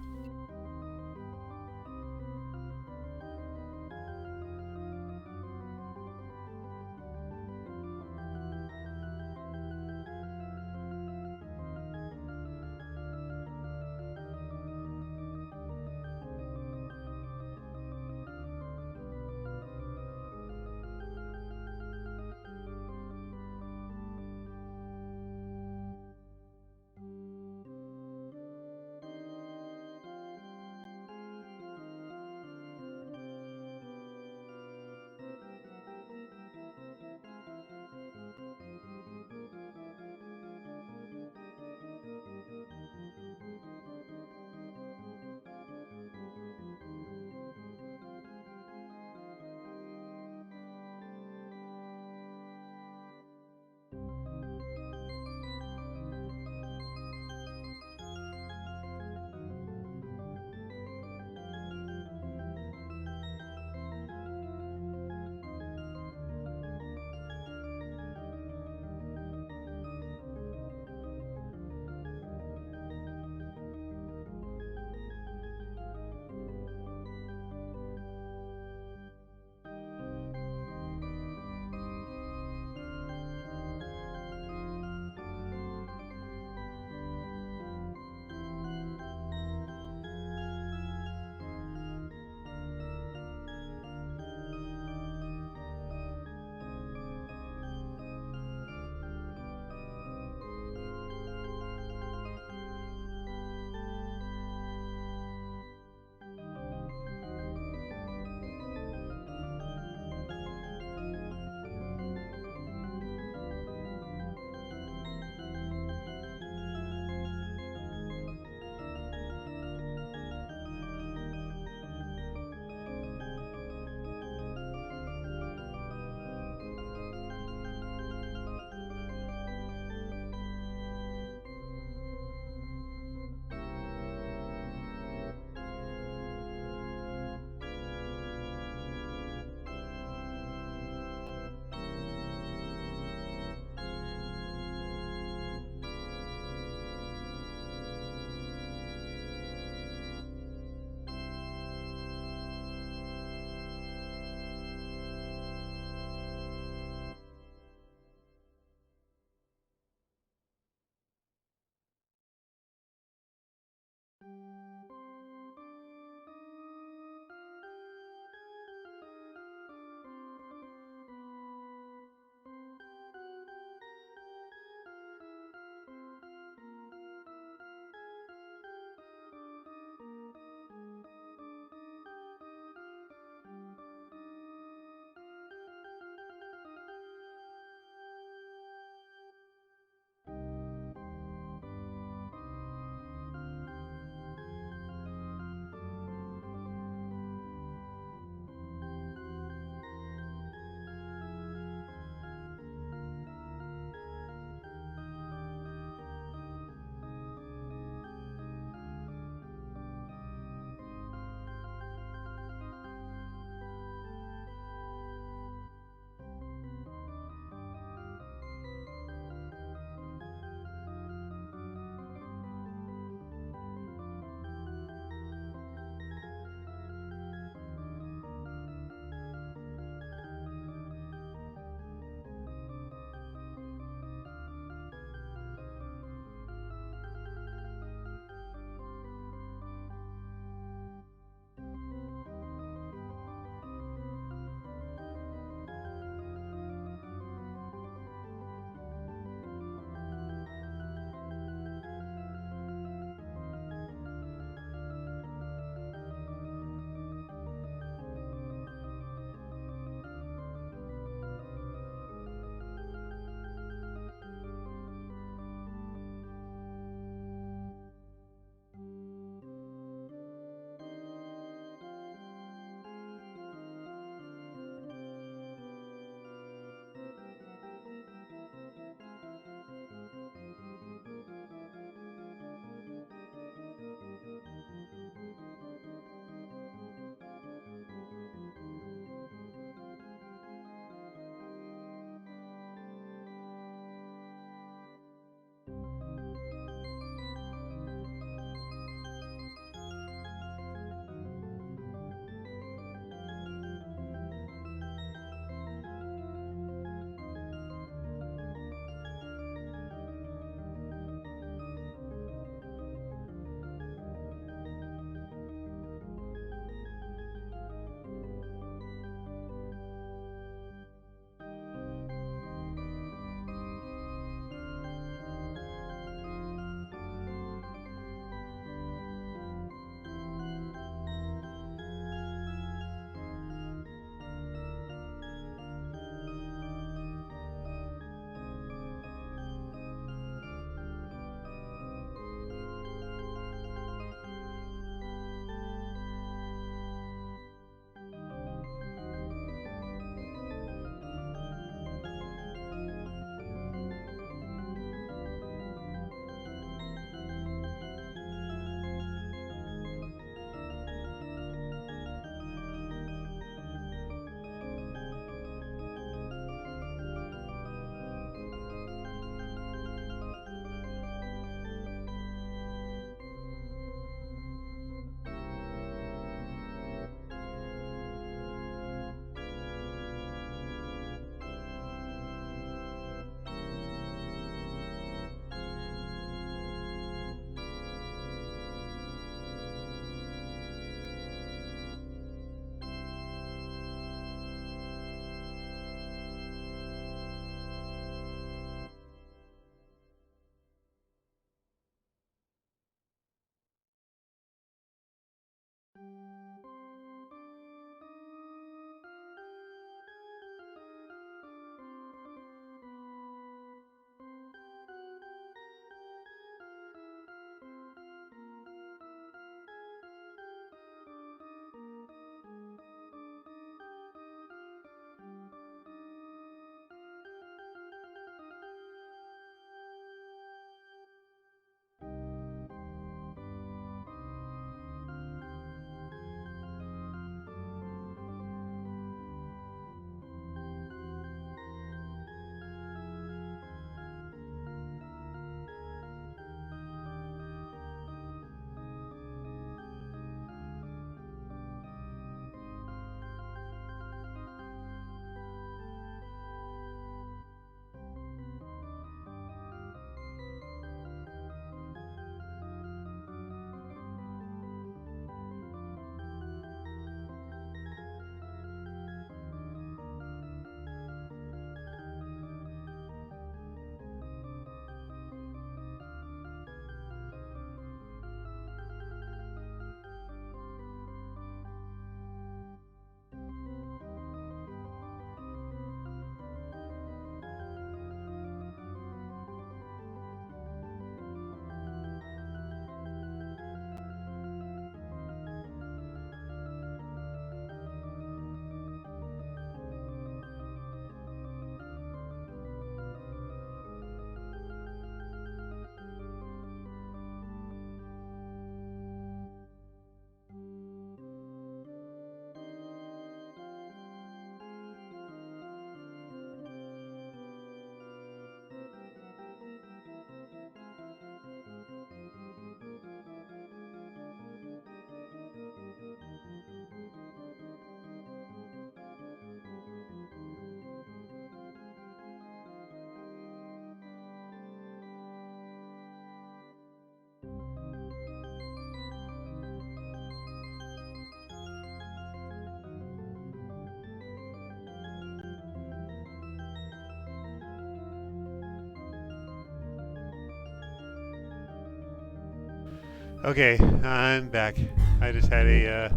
Okay, I'm back. I just had a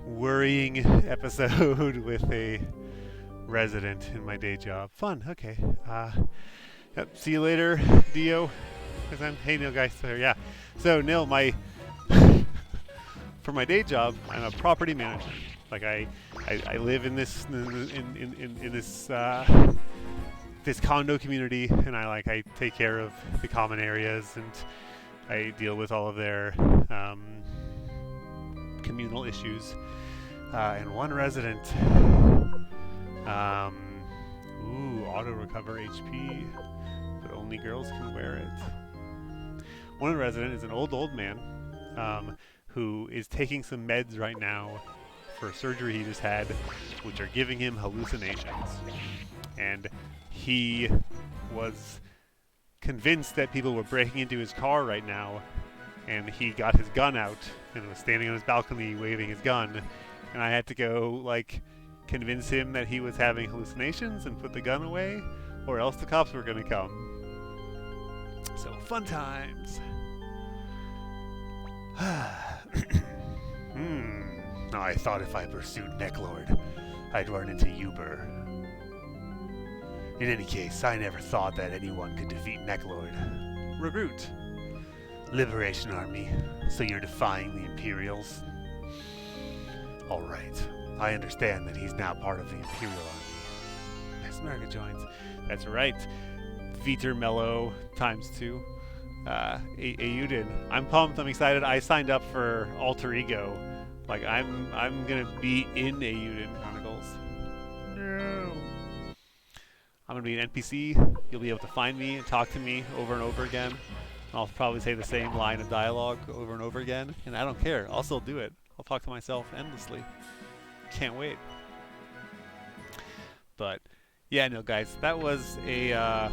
worrying episode with a resident in my day job. Fun. Okay. Yep, see you later, Dio. Hey, Neil, guys. So, yeah. So, Neil, for my day job, I'm a property manager. Like I live in this in this condo community, and I take care of the common areas, and I deal with all of their communal issues. And one resident, auto recover HP, but only girls can wear it. One resident is an old man who is taking some meds right now for surgery he just had, which are giving him hallucinations. And he was convinced that people were breaking into his car right now, and he got his gun out and was standing on his balcony waving his gun, and I had to go convince him that he was having hallucinations and put the gun away, or else the cops were going to come. So fun times. I thought if I pursued Necklord, I'd run into Uber. In any case, I never thought that anyone could defeat Necklord. Recruit. Liberation Army, so you're defying the Imperials? Alright, I understand that he's now part of the Imperial Army. Yes, America joins. That's right. Viter Mello ×2. Euden. I'm pumped. I'm excited. I signed up for Alter Ego. I'm gonna be in Euden Chronicles. No. I'm gonna be an NPC. You'll be able to find me and talk to me over and over again. I'll probably say the same line of dialogue over and over again, and I don't care. I'll still do it. I'll talk to myself endlessly. Can't wait. But yeah, no, guys, that was a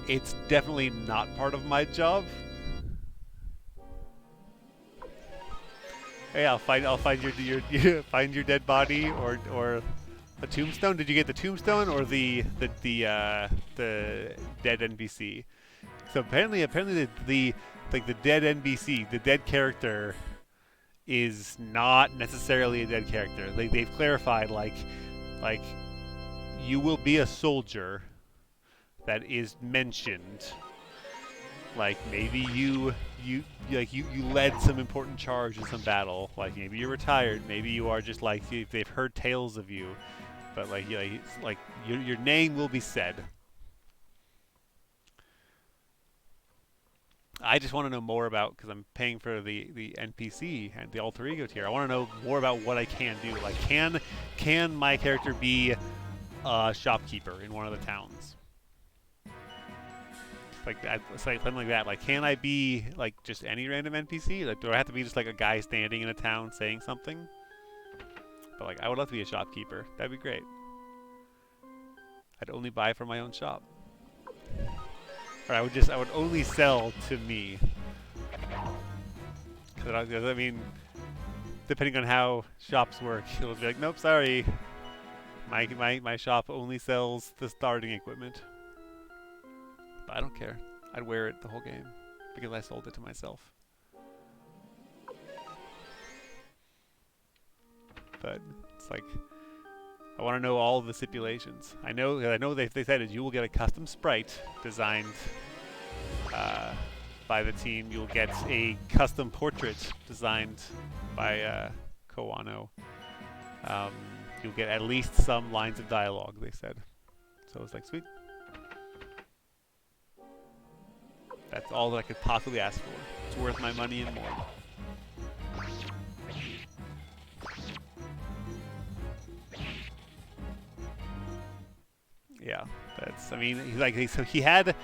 it's definitely not part of my job. Hey, I'll find your find your dead body or a tombstone. Did you get the tombstone or the dead NPC? So apparently the dead NPC, the dead character, is not necessarily a dead character. They've clarified you will be a soldier that is mentioned. Maybe you led some important charge in some battle. Maybe you're retired. Maybe you are just they've heard tales of you, but your name will be said. I just want to know more about, because I'm paying for the NPC and the alter ego tier. I want to know more about what I can do. Can my character be a shopkeeper in one of the towns? Something like that. Can I be just any random NPC? Do I have to be just a guy standing in a town saying something? But I would love to be a shopkeeper. That'd be great. I'd only buy from my own shop. Or I would only sell to me. I mean, depending on how shops work, it'll be nope, sorry. My shop only sells the starting equipment. But I don't care. I'd wear it the whole game because I sold it to myself. But it's I want to know all of the stipulations. I know they said is you will get a custom sprite designed by the team. You'll get a custom portrait designed by Kowano. You'll get at least some lines of dialogue, they said. So it's sweet. That's all that I could possibly ask for. It's worth my money and more. Yeah, that's. I mean, he had a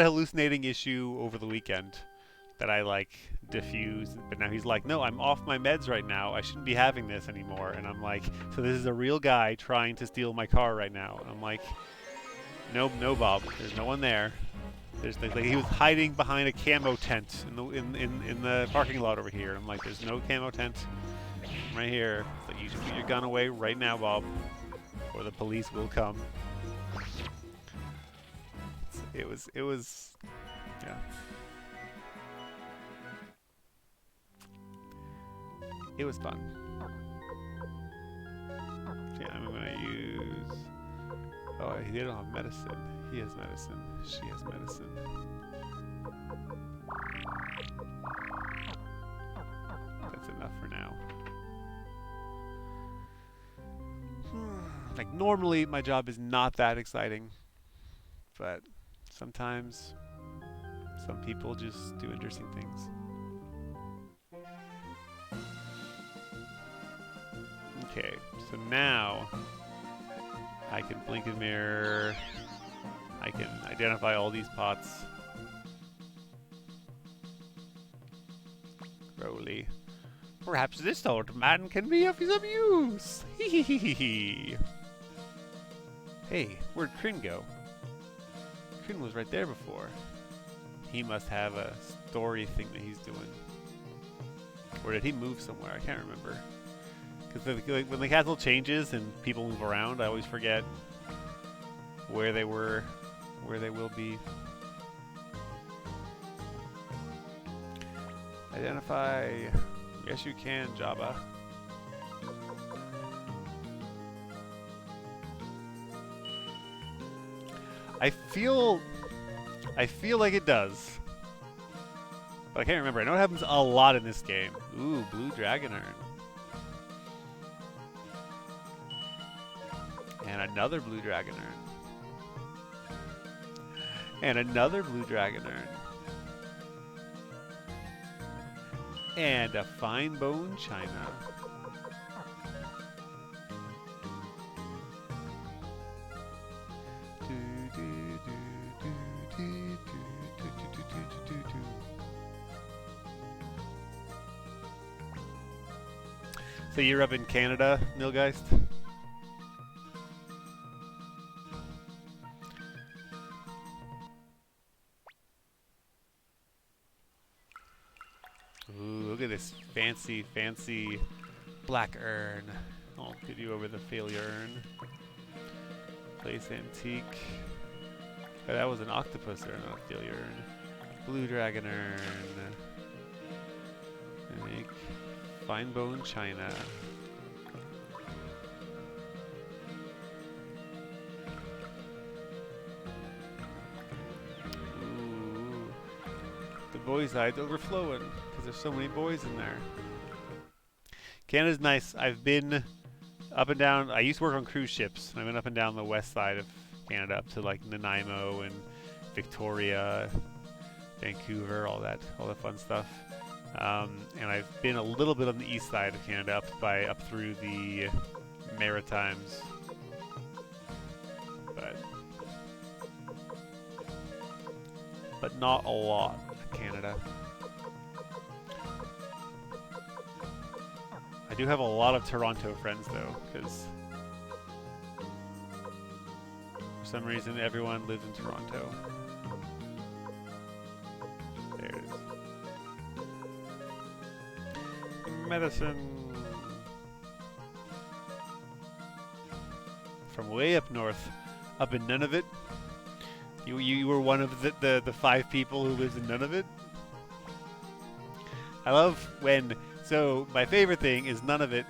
hallucinating issue over the weekend that I diffused, but now he's no, I'm off my meds right now. I shouldn't be having this anymore. And I'm so this is a real guy trying to steal my car right now. And I'm no, Bob. There's no one there. He was hiding behind a camo tent in the parking lot over here. I'm there's no camo tent. I'm right here. You should put your gun away right now, Bob, or the police will come. It was, yeah. It was fun. Okay, I'm gonna use... Oh, they don't have medicine. He has medicine. She has medicine. That's enough for now. Like, normally my job is not that exciting, but sometimes some people just do interesting things. Okay, so now I can blink and mirror. I can identify all these pots. Crowley. Perhaps this old man can be of some use. Hee. Hey, where'd Kryn go? Kryn was right there before. He must have a story thing that he's doing. Or did he move somewhere? I can't remember. Because when the castle changes and people move around, I always forget where they were, where they will be. Identify. Yes, you can, Jabba. I feel like it does. But I can't remember. I know it happens a lot in this game. Ooh, blue dragon urn. And another blue dragon urn. And another blue dragon urn. And a fine bone china. So you're up in Canada, Nilgeist? Ooh, look at this fancy black urn. I'll give you over the failure urn. Place antique. Oh, that was an octopus urn, not a failure urn. Blue dragon urn. Make fine bone china. Ooh. The boys' side's overflowing because there's so many boys in there. Canada's nice. I've been up and down. I used to work on cruise ships. I've been up and down the west side of Canada up to like Nanaimo and Victoria, Vancouver, all that fun stuff. And I've been a little bit on the east side of Canada, up through the Maritimes, but not a lot of Canada. I do have a lot of Toronto friends though, because for some reason everyone lives in Toronto. There it is. Medicine. From way up north, up in Nunavut. You were one of the 5 people who lives in Nunavut. I love when... So, my favorite thing is Nunavut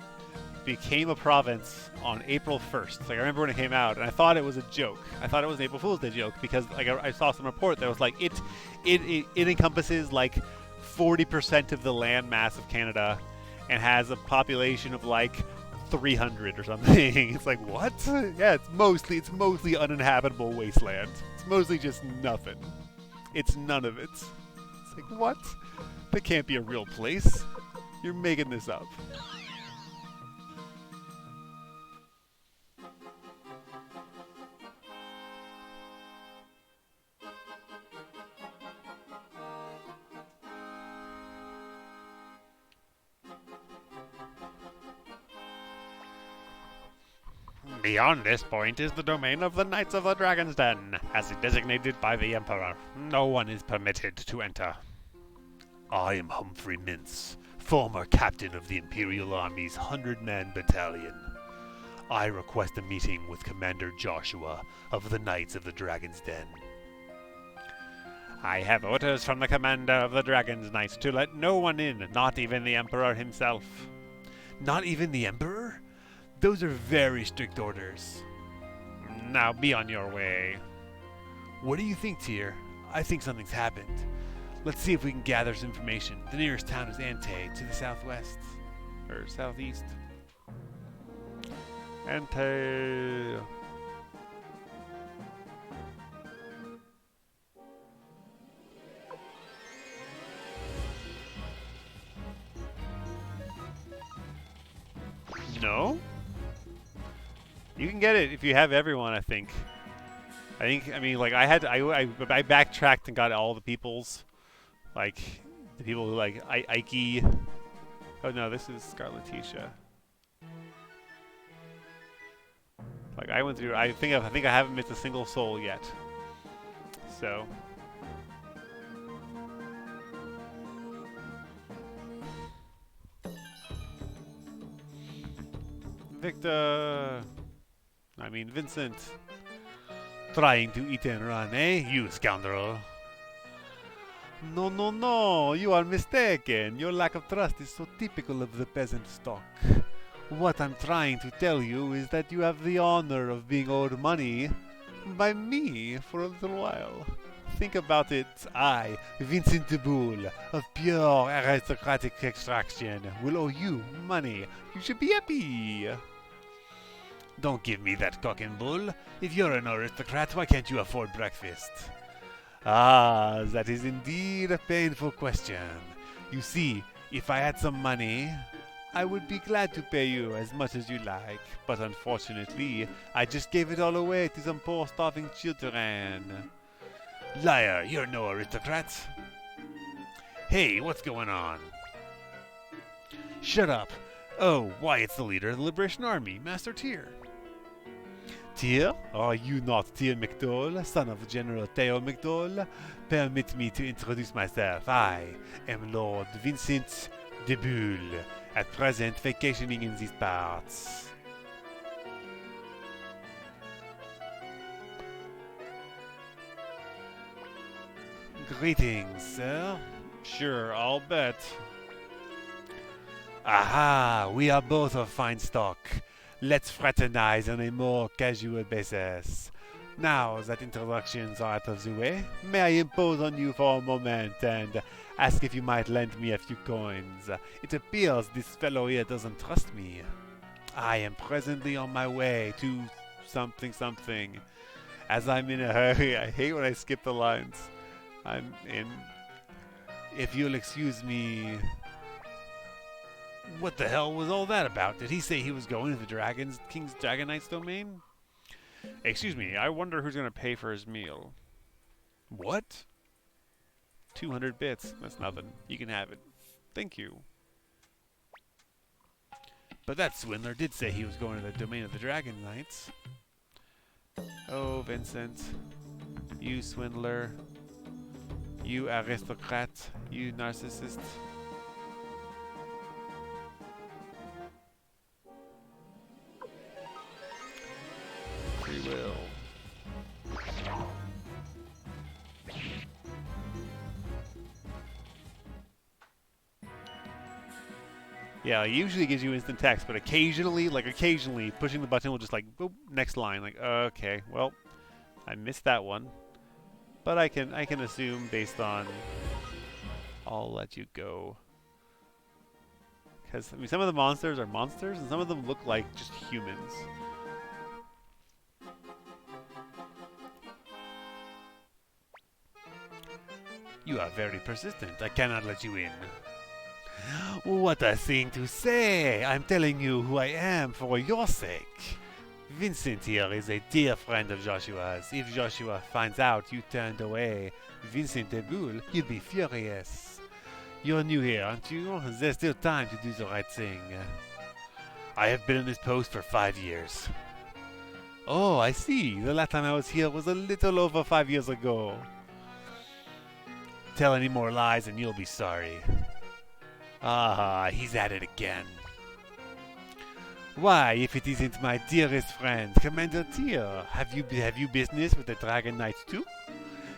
became a province on April 1st. Like, I remember when it came out, and I thought it was a joke. I thought it was an April Fool's Day joke, because like I saw some report that was like, it encompasses like 40% of the land mass of Canada, and has a population of like 300 or something. It's like, what? Yeah, it's mostly uninhabitable wasteland. It's mostly just nothing. It's none of it. It's like, what? That can't be a real place. You're making this up. Beyond this point is the domain of the Knights of the Dragon's Den, as designated by the Emperor. No one is permitted to enter. I am Humphrey Mintz, former captain of the Imperial Army's 100-man battalion. I request a meeting with Commander Joshua of the Knights of the Dragon's Den. I have orders from the commander of the Dragon's Knights to let no one in, not even the Emperor himself. Not even the Emperor? Those are very strict orders. Now be on your way. What do you think, Tyr? I think something's happened. Let's see if we can gather some information. The nearest town is Ante, to the southwest. Or southeast. Ante. No? You can get it if you have everyone, I think. I mean, like, I backtracked and got all the peoples. Like, the people who, like, Ike. Oh, no, this is Scarlatisha. Like, I went through, I think I haven't missed a single soul yet. So. Vincent. Trying to eat and run, eh, you scoundrel? No, no, no, you are mistaken. Your lack of trust is so typical of the peasant stock. What I'm trying to tell you is that you have the honor of being owed money by me for a little while. Think about it. I, Vincent de Boule, of pure aristocratic extraction, will owe you money. You should be happy. Don't give me that cock and bull. If you're an aristocrat, why can't you afford breakfast? Ah, that is indeed a painful question. You see, if I had some money, I would be glad to pay you as much as you like. But unfortunately, I just gave it all away to some poor starving children. Liar, you're no aristocrat. Hey, what's going on? Shut up. Oh, why, it's the leader of the Liberation Army, Master Tyr. Tyr? Are you not Tyr McDowell, son of General Theo McDowell? Permit me to introduce myself. I am Lord Vincent de Boule, at present vacationing in these parts. Greetings, sir. Sure, I'll bet. Aha, we are both of fine stock. Let's fraternize on a more casual basis. Now that introductions are out of the way, may I impose on you for a moment and ask if you might lend me a few coins? It appears this fellow here doesn't trust me. I am presently on my way to something something. As I'm in a hurry, I hate when I skip the lines. I'm in... If you'll excuse me... What the hell was all that about? Did he say he was going to the King's Dragon Knight's domain? Excuse me, I wonder who's going to pay for his meal. What? 200 bits. That's nothing. You can have it. Thank you. But that swindler did say he was going to the domain of the Dragon Knights. Oh, Vincent. You swindler. You aristocrat. You narcissist. Free will. Yeah, it usually gives you instant text, but occasionally, pushing the button will just like, boop, next line. Like, okay, well, I missed that one. But I can assume based on, I'll let you go. Because, I mean, some of the monsters are monsters, and some of them look like just humans. You are very persistent. I cannot let you in. What a thing to say! I'm telling you who I am for your sake. Vincent here is a dear friend of Joshua's. If Joshua finds out you turned away Vincent de Boule, he'll be furious. You're new here, aren't you? There's still time to do the right thing. I have been in this post for 5 years. Oh, I see. The last time I was here was a little over 5 years ago. Tell any more lies and you'll be sorry. Ah, he's at it again. Why, if it isn't my dearest friend, Commander Tyr, have you business with the Dragon Knights too?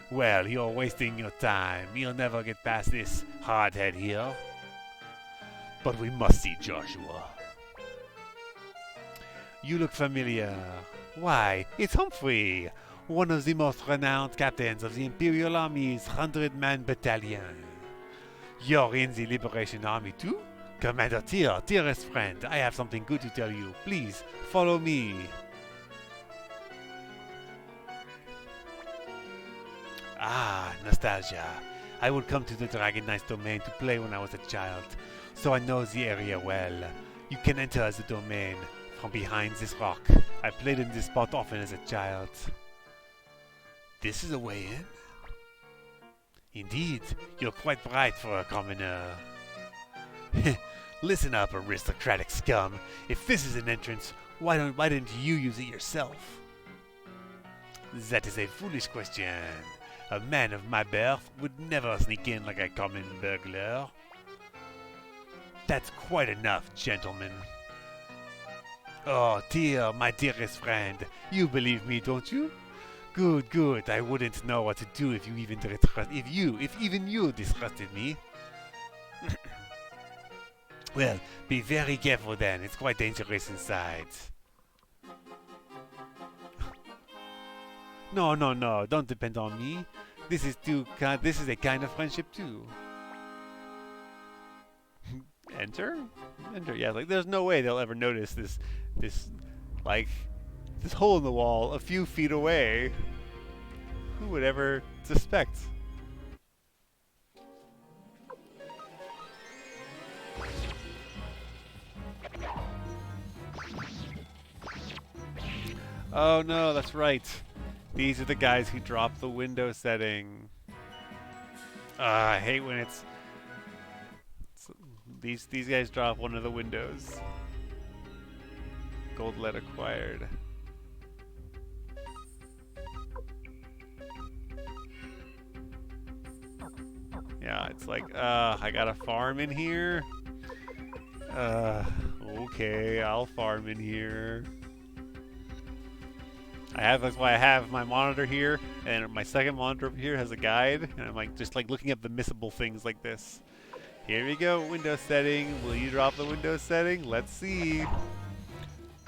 Well, you're wasting your time. You'll never get past this hardhead here. But we must see Joshua. You look familiar. Why, it's Humphrey, one of the most renowned captains of the Imperial Army's 100-man battalion. You're in the Liberation Army too? Commander Tyr, dearest friend, I have something good to tell you. Please, follow me. Ah, nostalgia. I would come to the Dragon Knight's domain to play when I was a child, so I know the area well. You can enter the domain from behind this rock. I played in this spot often as a child. This is a way in? Indeed, you're quite bright for a commoner. Listen up, aristocratic scum. If this is an entrance, why didn't you use it yourself? That is a foolish question. A man of my birth would never sneak in like a common burglar. That's quite enough, gentlemen. Oh, dear, my dearest friend. You believe me, don't you? Good, good. I wouldn't know what to do if even you distrusted me. Well, be very careful then. It's quite dangerous inside. No, no, no. Don't depend on me. This is a kind of friendship too. Enter? Enter. Yeah, like there's no way they'll ever notice this hole in the wall a few feet away. Who would ever suspect? Oh no, that's right. These are the guys who drop the window setting. I hate when it's these guys drop one of the windows. Gold lead acquired. Yeah, it's like, I got a farm in here. Okay, I'll farm in here. That's why I have my monitor here, and my second monitor over here has a guide, and I'm like just like looking at the missable things like this. Here we go, window setting. Will you drop the window setting? Let's see.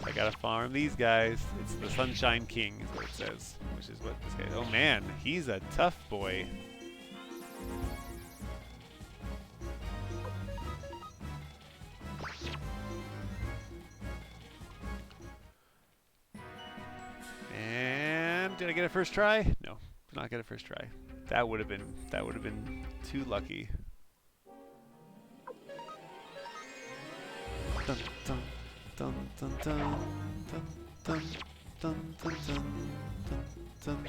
I gotta farm these guys. It's the Sunshine King is what it says, which is what this guy. Oh man, he's a tough boy. And did I get a first try? No, did not get a first try. That would have been too lucky. Dun dun dun dun dun dun dun dun dun dun dun.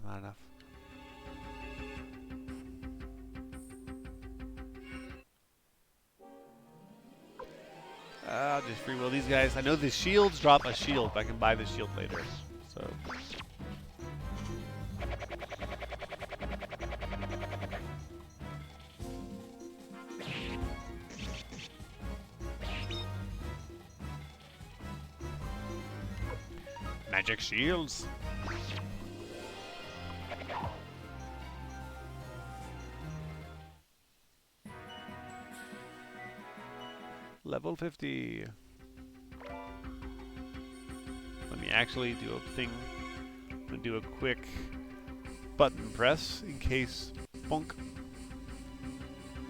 Not enough. I'll just freewill these guys. I know the shields drop a shield, but I can buy the shield later. So. Magic shields. Level 50. Let me actually do a thing. I'm gonna do a quick button press in case bonk.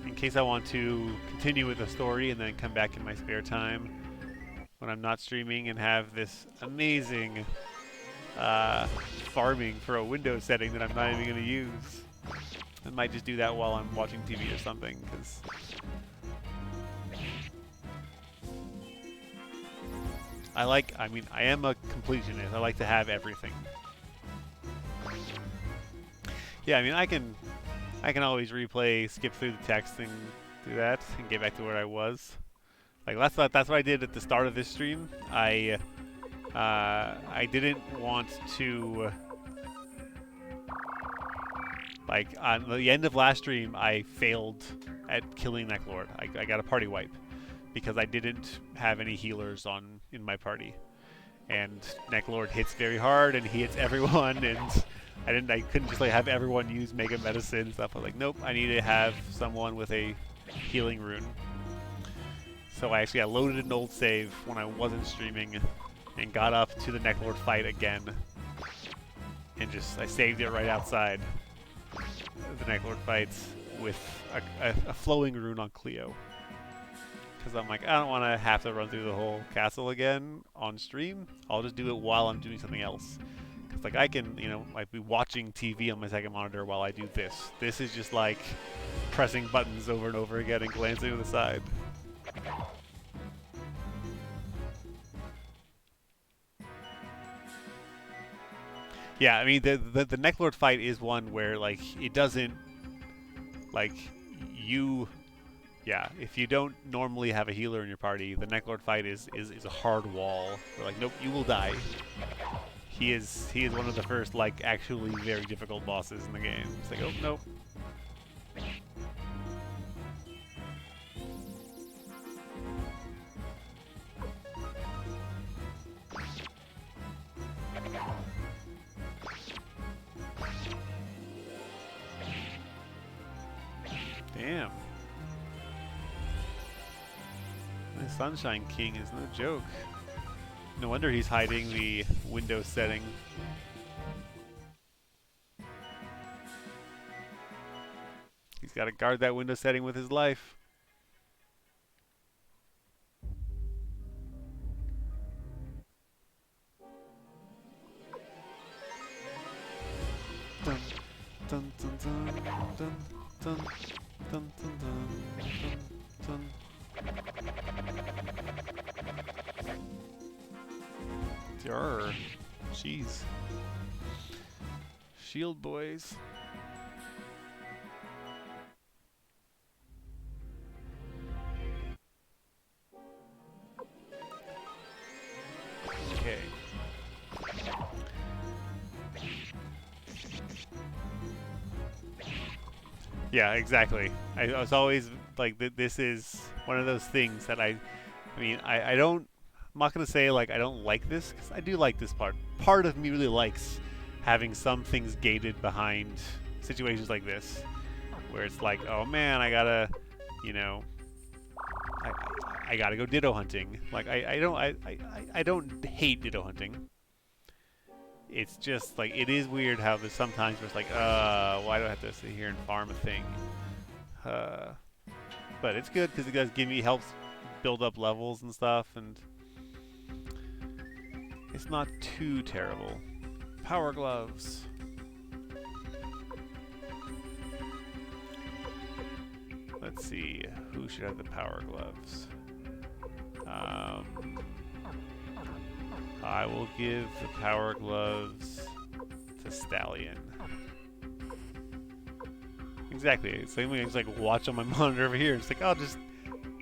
In case I want to continue with the story and then come back in my spare time when I'm not streaming and have this amazing farming for a window setting that I'm not even gonna use. I might just do that while I'm watching TV or something, because I am a completionist. I like to have everything. Yeah, I mean, I can always replay, skip through the text and do that and get back to where I was. Like that's what I did at the start of this stream. I didn't want to Like, on the end of last stream, I failed at killing Necklord. I got a party wipe because I didn't have any healers in my party. And Necklord hits very hard, and he hits everyone, and I couldn't just like have everyone use Mega Medicine and stuff. I was like, nope, I need to have someone with a healing rune. So I loaded an old save when I wasn't streaming, and got up to the Necklord fight again, and I saved it right outside the Necklord fights with a flowing rune on Cleo. Because I'm like, I don't want to have to run through the whole castle again on stream. I'll just do it while I'm doing something else. Because like I can, like be watching TV on my second monitor while I do this. This is just like pressing buttons over and over again and glancing to the side. Yeah, I mean the Necklord fight is one where like it doesn't like yeah, if you don't normally have a healer in your party, the Necklord fight is a hard wall. We're like, nope, you will die. He is one of the first like actually very difficult bosses in the game. It's like, oh nope. Damn. The Sunshine King is no joke. No wonder he's hiding the Windows setting. He's got to guard that Windows setting with his life. Dun, dun, dun, dun, dun, dun, dun, dun, dun, dun. Yarr. Jeez. Shield boys. Okay. Yeah, exactly. I was always like, this is one of those things that I mean, I don't, I'm not going to say like I don't like this, because I do like this part. Part of me really likes having some things gated behind situations like this, where it's like, oh man, I gotta, I gotta go Ditto hunting. Like I don't hate Ditto hunting. It's just like it is weird how there's sometimes where it's like, why do I have to sit here and farm a thing? But it's good because it does give me helps build up levels and stuff, and it's not too terrible. Power gloves. Let's see, who should have the power gloves? I will give the power gloves to Stallion. Exactly. It's like I just like watch on my monitor over here. It's like I'll just,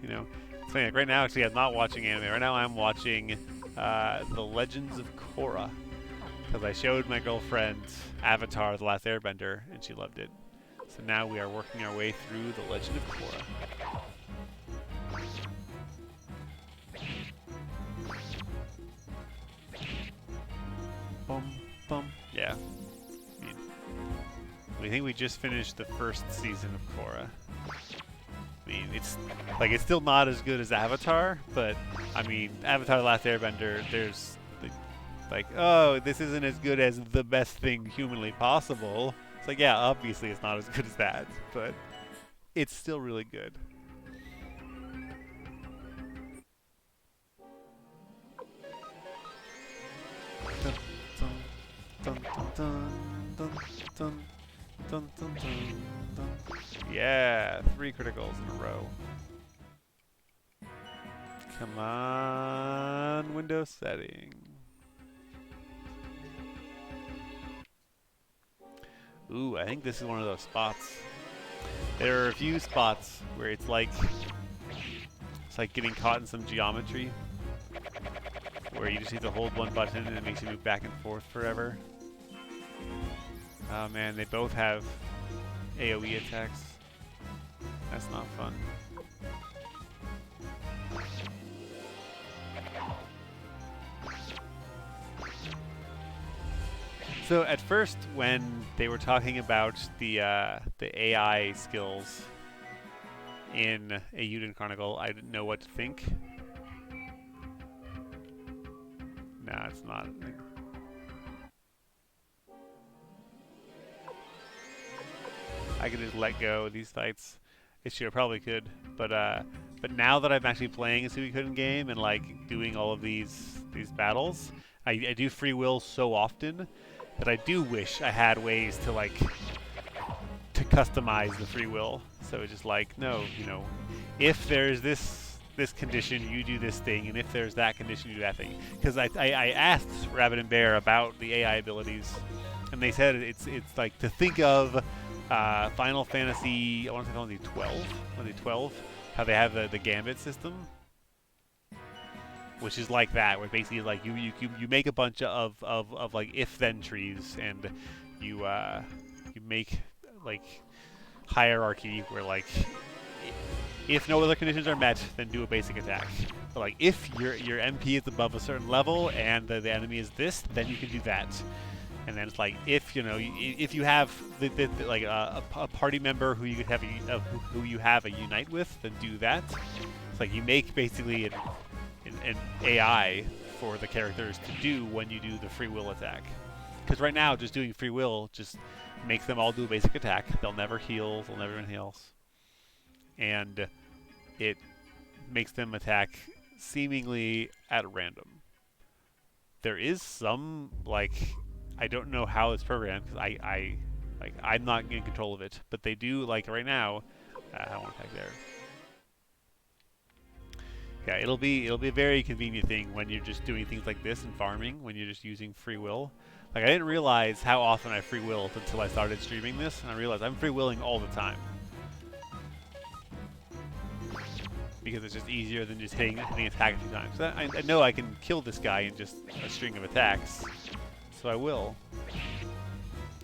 It's funny, like right now actually I'm not watching anime. Right now I'm watching The Legends of Korra, because I showed my girlfriend Avatar: The Last Airbender and she loved it. So now we are working our way through The Legend of Korra. Bum, bum. Yeah. I think we just finished the first season of Korra. I mean, it's still not as good as Avatar, but I mean, Avatar: The Last Airbender, there's like, oh, this isn't as good as the best thing humanly possible. It's like, yeah, obviously it's not as good as that, but it's still really good. Dun, dun, dun, dun, dun, dun, dun, dun, dun, dun. Yeah, 3 criticals in a row. Come on, Windows setting. Ooh, I think this is one of those spots. There are a few spots where it's like getting caught in some geometry, where you just need to hold one button and it makes you move back and forth forever. Oh man, they both have AoE attacks. That's not fun. So at first, when they were talking about the AI skills in a Euden Chronicle, I didn't know what to think. No, it's not. I could just let go of these fights. I probably could, but now that I'm actually playing a Suikoden game and like doing all of these battles, I do free will so often that I do wish I had ways to like to customize the free will. So it's just like, no, you know, if there's this condition, you do this thing, and if there's that condition, you do that thing. Because I asked Rabbit and Bear about the AI abilities, and they said it's like to think of Final Fantasy, I want to say Final Fantasy 12, how they have the Gambit system, which is like that, where basically like you make a bunch of like if-then trees, and you make like hierarchy where like if no other conditions are met, then do a basic attack. But like if your MP is above a certain level and the enemy is this, then you can do that. And then it's like if if you have like a party member who you could have who you have a unite with, then do that. It's like you make basically an AI for the characters to do when you do the free will attack. Because right now, just doing free will just makes them all do a basic attack. They'll never heal. They'll never do anything else. And it makes them attack seemingly at random. There is some like I don't know how it's programmed because I'm not in control of it. But they do like right now. I won't attack there. Yeah, it'll be a very convenient thing when you're just doing things like this and farming, when you're just using free will. Like I didn't realize how often I free willed until I started streaming this, and I realized I'm free willing all the time. Because it's just easier than just hitting attack a few times. So I know I can kill this guy in just a string of attacks, so I will.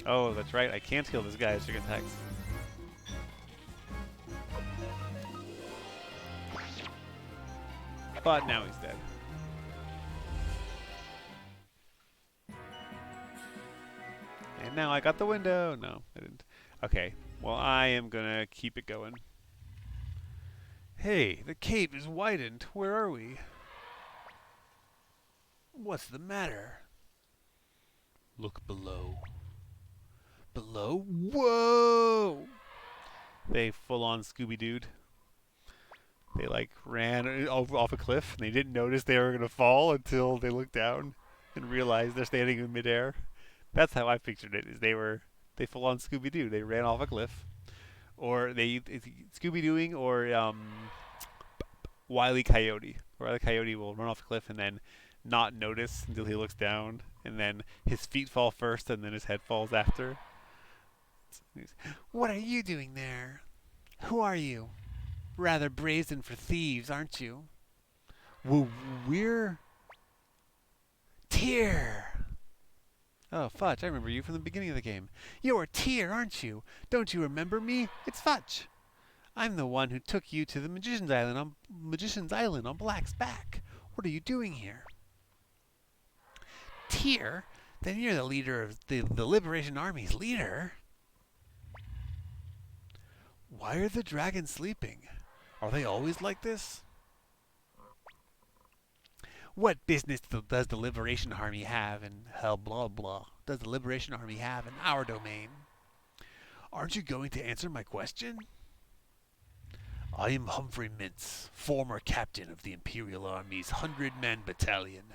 Oh, that's right, I can't kill this guy in a string of attacks. But now he's dead. And now I got the window. No, I didn't. Okay, well I am gonna keep it going. Hey, the cave is widened. Where are we? What's the matter? Look below. Below? Whoa! They full-on Scooby-Dooed. They like ran off a cliff, and they didn't notice they were gonna fall until they looked down and realized they're standing in midair. That's how I pictured it. Is they full on Scooby-Doo. They ran off a cliff, or they Scooby-Dooing, or Wile E. Coyote. Wile E. Coyote will run off a cliff and then not notice until he looks down, and then his feet fall first, and then his head falls after. What are you doing there? Who are you? Rather brazen for thieves, aren't you? We're Tyr. Oh, Fudge, I remember you from the beginning of the game. You're Tyr, aren't you? Don't you remember me? It's Fudge. I'm the one who took you to the Magician's Island on Black's back. What are you doing here? Tyr? Then you're the leader of the Liberation Army's leader. Why are the dragons sleeping? Are they always like this? What business does the Liberation Army have in blah blah? Does the Liberation Army have in our domain? Aren't you going to answer my question? I am Humphrey Mintz, former captain of the Imperial Army's 100-man battalion.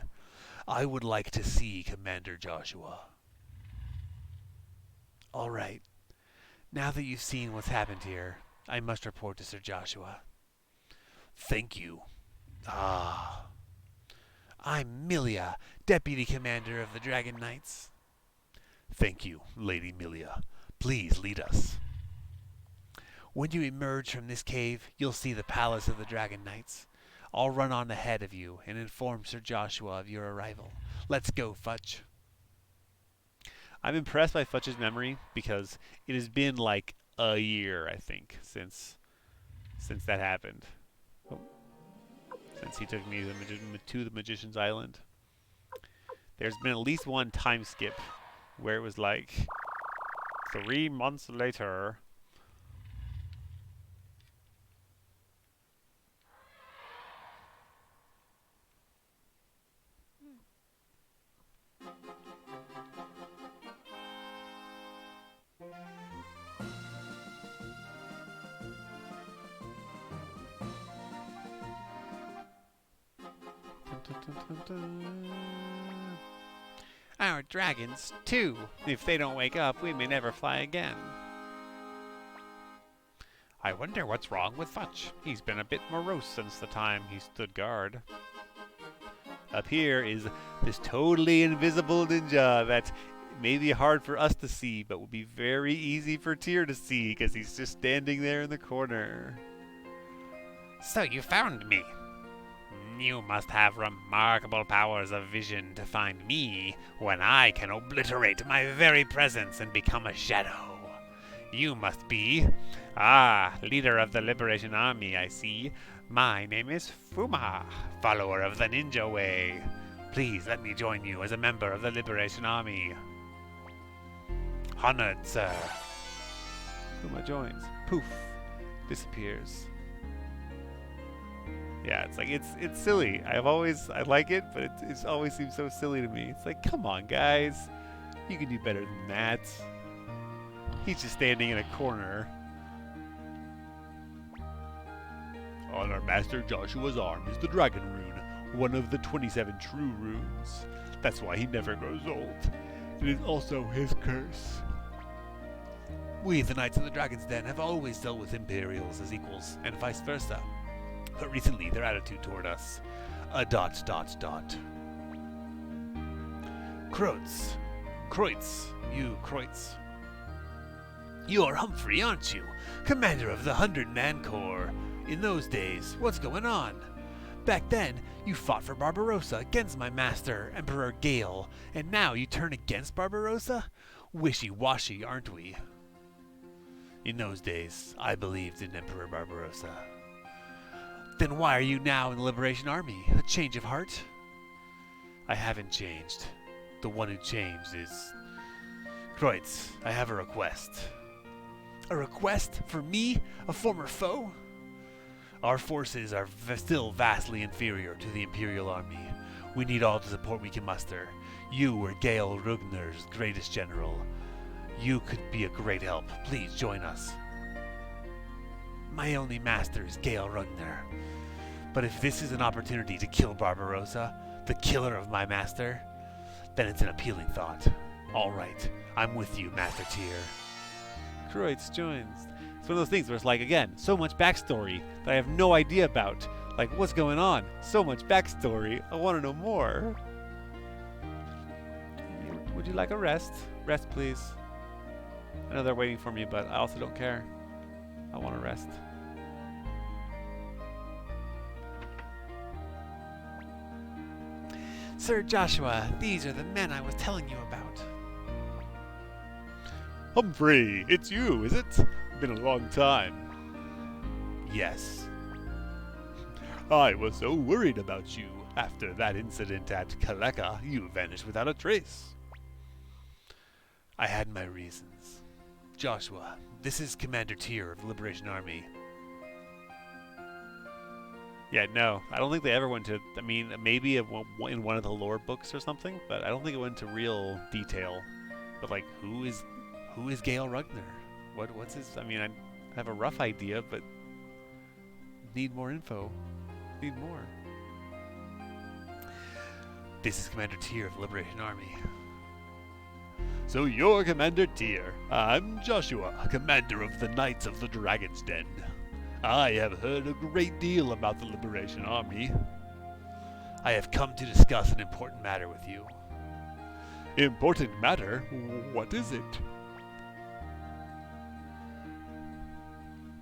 I would like to see Commander Joshua. All right. Now that you've seen what's happened here, I must report to Sir Joshua. Thank you. Ah. I'm Milia, Deputy Commander of the Dragon Knights. Thank you, Lady Milia. Please lead us. When you emerge from this cave, you'll see the Palace of the Dragon Knights. I'll run on ahead of you and inform Sir Joshua of your arrival. Let's go, Fudge. I'm impressed by Fudge's memory because it has been like a year, I think, since that happened. Oh, since he took me to the Magician's Island. There's been at least one time skip where it was like 3 months later. Our dragons, too. If they don't wake up, we may never fly again. I wonder what's wrong with Futch. He's been a bit morose since the time he stood guard. Up here is this totally invisible ninja that may be hard for us to see, but will be very easy for Tyr to see because he's just standing there in the corner. So you found me. You must have remarkable powers of vision to find me when I can obliterate my very presence and become a shadow. You must be... leader of the Liberation Army, I see. My name is Fuma, follower of the Ninja Way. Please let me join you as a member of the Liberation Army. Honored, sir. Fuma joins. Poof. Disappears. Yeah, it's like, it's silly. I like it, but it always seems so silly to me. It's like, come on, guys. You can do better than that. He's just standing in a corner. On our master Joshua's arm is the dragon rune, one of the 27 true runes. That's why he never grows old. It is also his curse. We, the Knights of the Dragon's Den, have always dealt with Imperials as equals, and vice versa. But recently, their attitude toward us... Kreutz. Kreutz. You're Humphrey, aren't you? Commander of the 100-Man Corps. In those days, what's going on? Back then, you fought for Barbarossa against my master, Emperor Gale, and now you turn against Barbarossa? Wishy-washy, aren't we? In those days, I believed in Emperor Barbarossa. Then why are you now in the Liberation Army? A change of heart? I haven't changed. The one who changed is... Kreutz, I have a request. A request for me, a former foe? Our forces are still vastly inferior to the Imperial Army. We need all the support we can muster. You were Gale Rugner's greatest general. You could be a great help. Please join us. My only master is Gale Rugner. But if this is an opportunity to kill Barbarossa, the killer of my master, then it's an appealing thought. All right, I'm with you, Master Tyr. Kreutz joins. It's one of those things where it's like, again, so much backstory that I have no idea about. Like, what's going on? So much backstory. I want to know more. Would you like a rest? Rest, please. I know they're waiting for me, but I also don't care. I want to rest. Sir Joshua, these are the men I was telling you about. Humphrey, it's you, is it? Been a long time. Yes. I was so worried about you. After that incident at Kaleka, you vanished without a trace. I had my reasons. Joshua, this is Commander Tyr of the Liberation Army. Yeah, no, I don't think they ever went to, I mean, maybe in one of the lore books or something, but I don't think it went into real detail. But like, who is Gale Rugner? What's his, I mean, I have a rough idea, but need more info. Need more. This is Commander Tyr of the Liberation Army. So you're Commander Tyr. I'm Joshua, commander of the Knights of the Dragon's Den. I have heard a great deal about the Liberation Army. I have come to discuss an important matter with you. Important matter? What is it?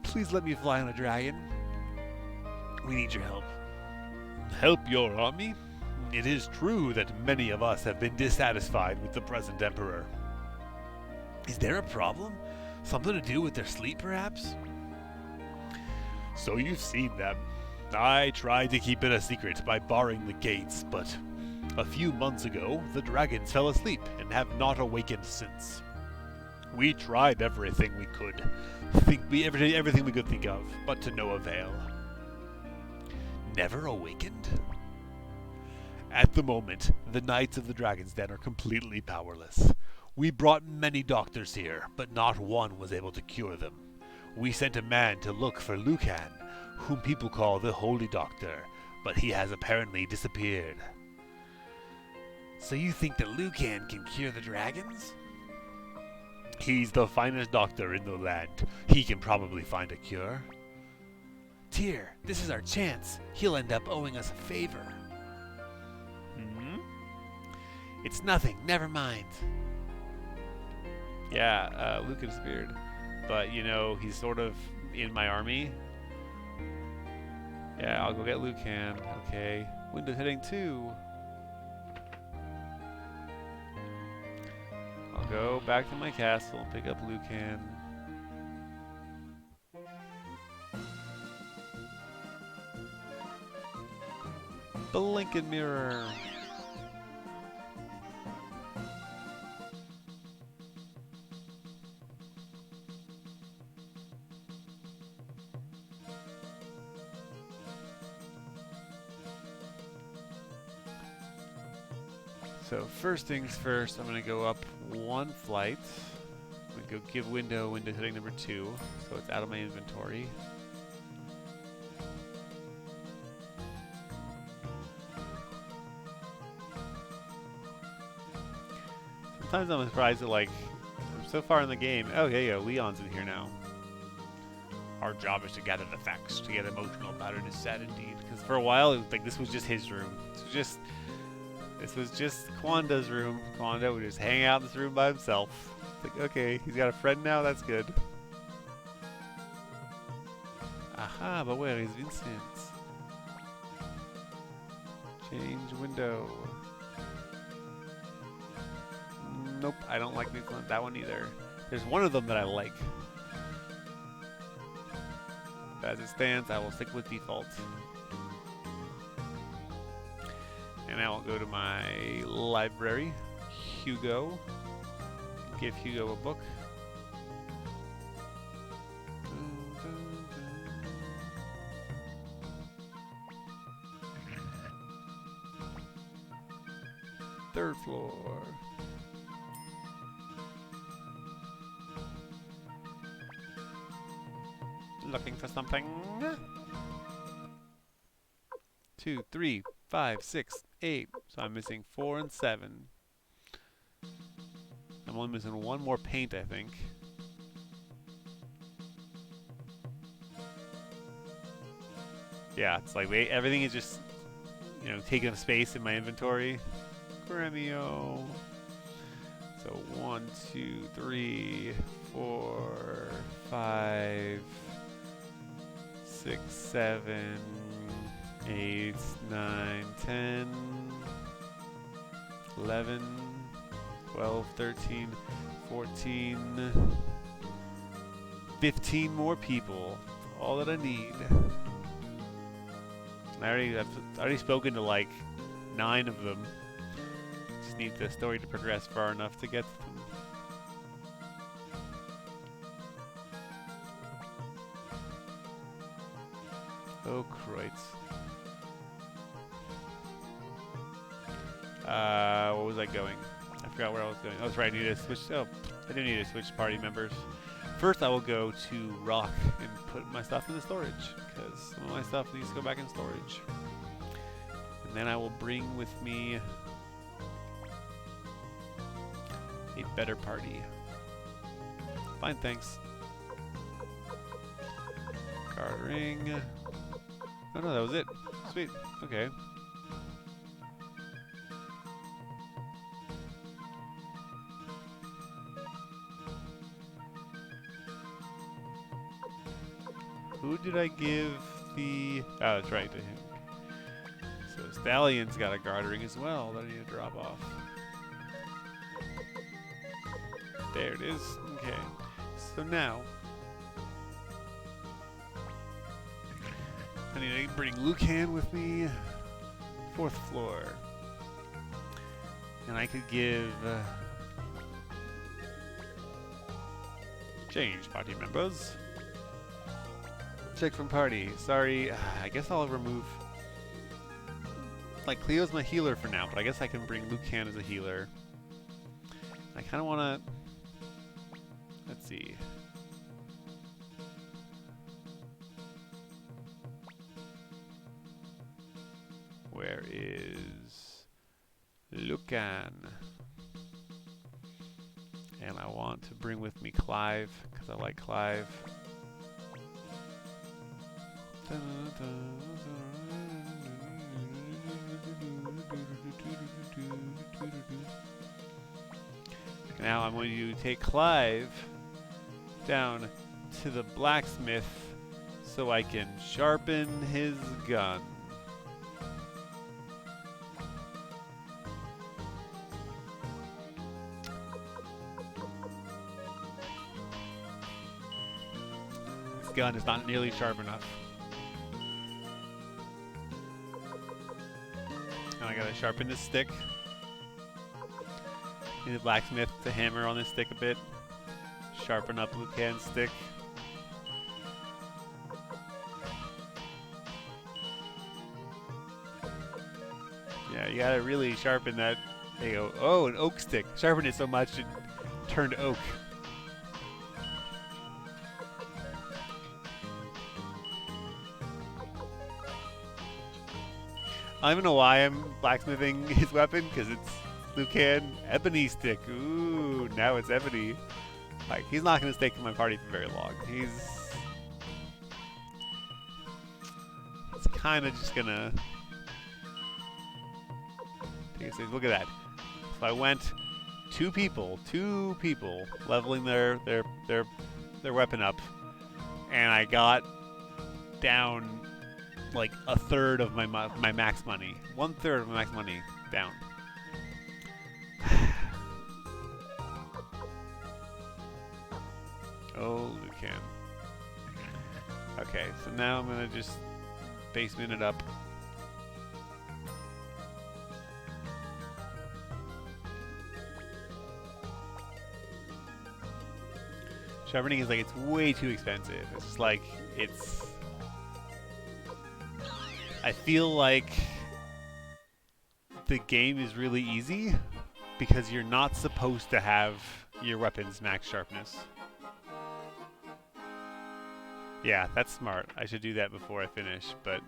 Please let me fly on a dragon. We need your help. Help your army? It is true that many of us have been dissatisfied with the present emperor. Is there a problem? Something to do with their sleep, perhaps? So you've seen them. I tried to keep it a secret by barring the gates, but a few months ago, the dragons fell asleep and have not awakened since. We tried everything we could, everything we could think of, but to no avail. Never awakened? At the moment, the Knights of the Dragon's Den are completely powerless. We brought many doctors here, but not one was able to cure them. We sent a man to look for Lucan, whom people call the Holy Doctor, but he has apparently disappeared. So you think that Lucan can cure the dragons? He's the finest doctor in the land. He can probably find a cure. Tyr, this is our chance. He'll end up owing us a favor. Hmm? It's nothing, never mind. Yeah, Lucan disappeared. But, you know, he's sort of in my army. Yeah, I'll go get Lucan. Okay. Windows hitting 2. I'll go back to my castle and pick up Lucan. Blinking mirror. So first things first, I'm going to go up one flight. I'm going to go give window hitting number 2, so it's out of my inventory. Sometimes I'm surprised that, like, I'm so far in the game. Oh, yeah, Leon's in here now. Our job is to gather the facts, to get emotional about it is sad indeed. Because for a while, it was like this was just his room. This was just Kwanda's room. Kwanda would just hang out in this room by himself. It's like, okay, he's got a friend now, that's good. Aha, but where is Vincent? Change window. Nope, I don't like that one either. There's one of them that I like. But as it stands, I will stick with default. And I will go to my library, Hugo. Give Hugo a book. Third floor. Looking for something. 2, 3, 5, 6, 8. So I'm missing 4 and 7. I'm only missing one more paint, I think. Yeah, it's like everything is just, you know, taking up space in my inventory. Gremio. So 1, 2, 3, 4, 5, 6, 7, 8, 9, 10, 11, 12, 13, 14, 15 more people. That's all that I need. I've already spoken to like 9 of them. Just need the story to progress far enough to get to them. Oh, Kreutz. What was I going? I forgot where I was going. Oh, that's right. I need to switch. Oh, I do need to switch party members. First, I will go to Rock and put my stuff in the storage, because some of my stuff needs to go back in storage. And then I will bring with me a better party. Fine, thanks. Card ring. Oh no, that was it. Sweet. Okay. Who did I give the... Oh, that's right, to him. So Stallion's got a guard ring as well that I need to drop off. There it is. Okay. So now I need to bring Lucan with me. 4th floor. And I could give change party members. Check from party. Sorry, I guess I'll remove. Like Cleo's my healer for now, but I guess I can bring Lucan as a healer. I kind of want to. Let's see. Where is Lucan? And I want to bring with me Clive, because I like Clive. Now I'm going to take Clive down to the blacksmith so I can sharpen his gun. This gun is not nearly sharp enough. Now I gotta sharpen this stick. Need the blacksmith to hammer on this stick a bit. Sharpen up Lucan's stick. Yeah, you gotta really sharpen that. There you go. Oh, an oak stick. Sharpen it so much it turned oak. I don't even know why I'm blacksmithing his weapon, because it's Lucan ebony stick. Ooh, now it's ebony. Like, he's not going to stick in my party for very long. He's kind of just going to take a series. Look at that. So I went two people leveling their weapon up, and I got down like a third of my max money. 1/3 of my max money down. Oh, Lucan. Okay, so now I'm gonna just basement it up. Sharpening is like, it's way too expensive. It's just like, I feel like the game is really easy because you're not supposed to have your weapons max sharpness. Yeah, that's smart. I should do that before I finish. But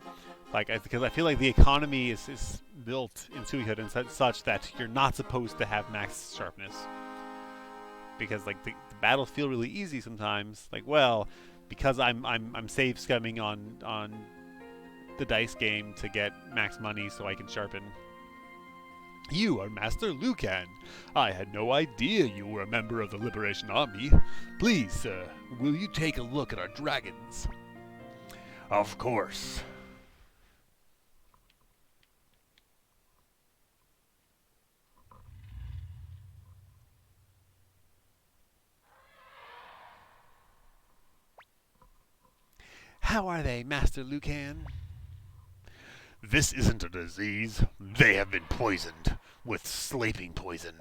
like, because I feel like the economy is built in Suikoden such that you're not supposed to have max sharpness. Because like the battles feel really easy sometimes. Like, well, because I'm save scumming on the dice game to get max money so I can sharpen. You are Master Lucan. I had no idea you were a member of the Liberation Army. Please, sir, will you take a look at our dragons? Of course. How are they, Master Lucan? This isn't a disease. They have been poisoned with sleeping poison.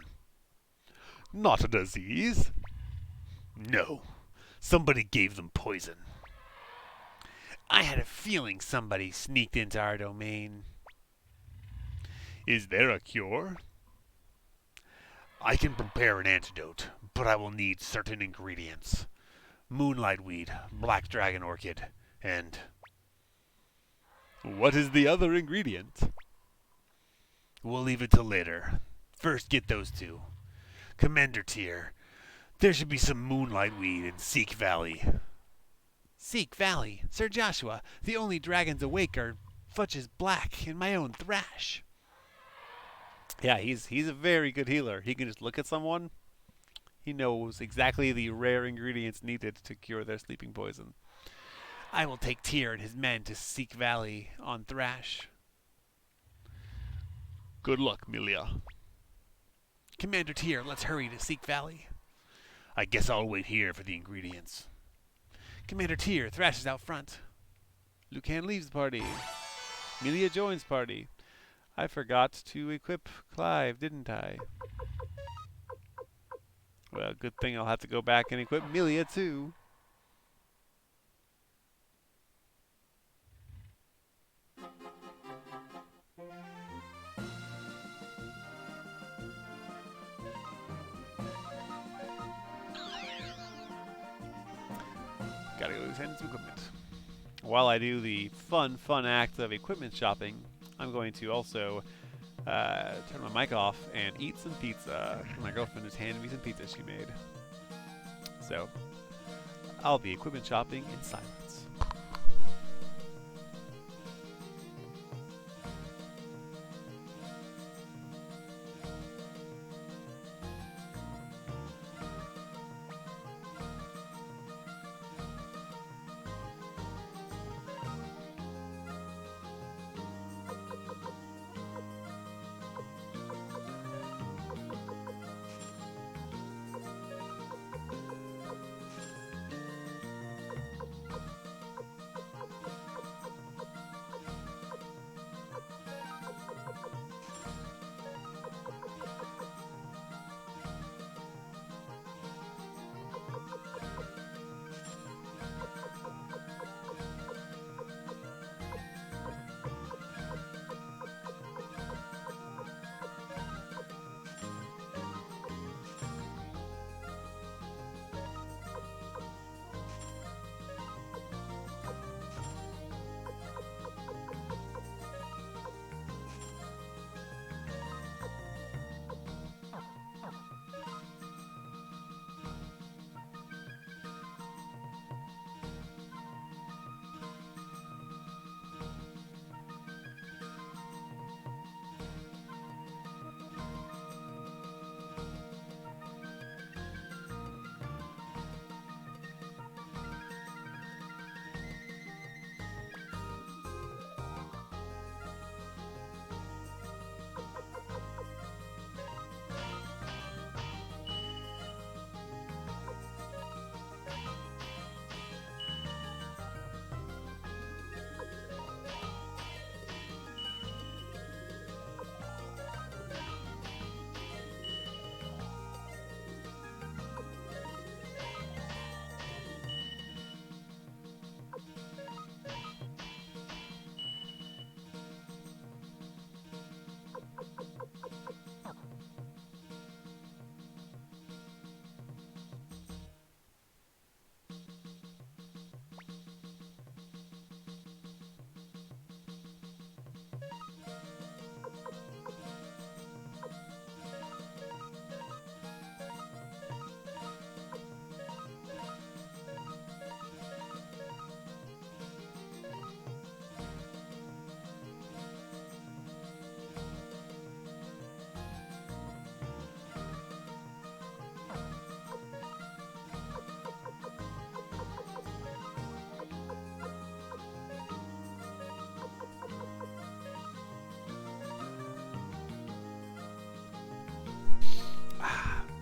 Not a disease. No. Somebody gave them poison. I had a feeling somebody sneaked into our domain. Is there a cure? I can prepare an antidote, but I will need certain ingredients. Moonlight weed, black dragon orchid, and... What is the other ingredient? We'll leave it till later. First get those two. Commander tier. There should be some moonlight weed in Seek Valley. Seek Valley? Sir Joshua, the only dragons awake are Futch's Black and my own Thrash. Yeah, he's a very good healer. He can just look at someone. He knows exactly the rare ingredients needed to cure their sleeping poison. I will take Tyr and his men to Seek Valley on Thrash. Good luck, Milia. Commander Tyr, let's hurry to Seek Valley. I guess I'll wait here for the ingredients. Commander Tyr thrashes out front. Lucan leaves the party. Melia joins party. I forgot to equip Clive, didn't I? Well, good thing I'll have to go back and equip Melia too. Gotta go send some equipment. While I do the fun act of equipment shopping, I'm going to also turn my mic off and eat some pizza. My girlfriend just handed me some pizza she made. So, I'll be equipment shopping in silence.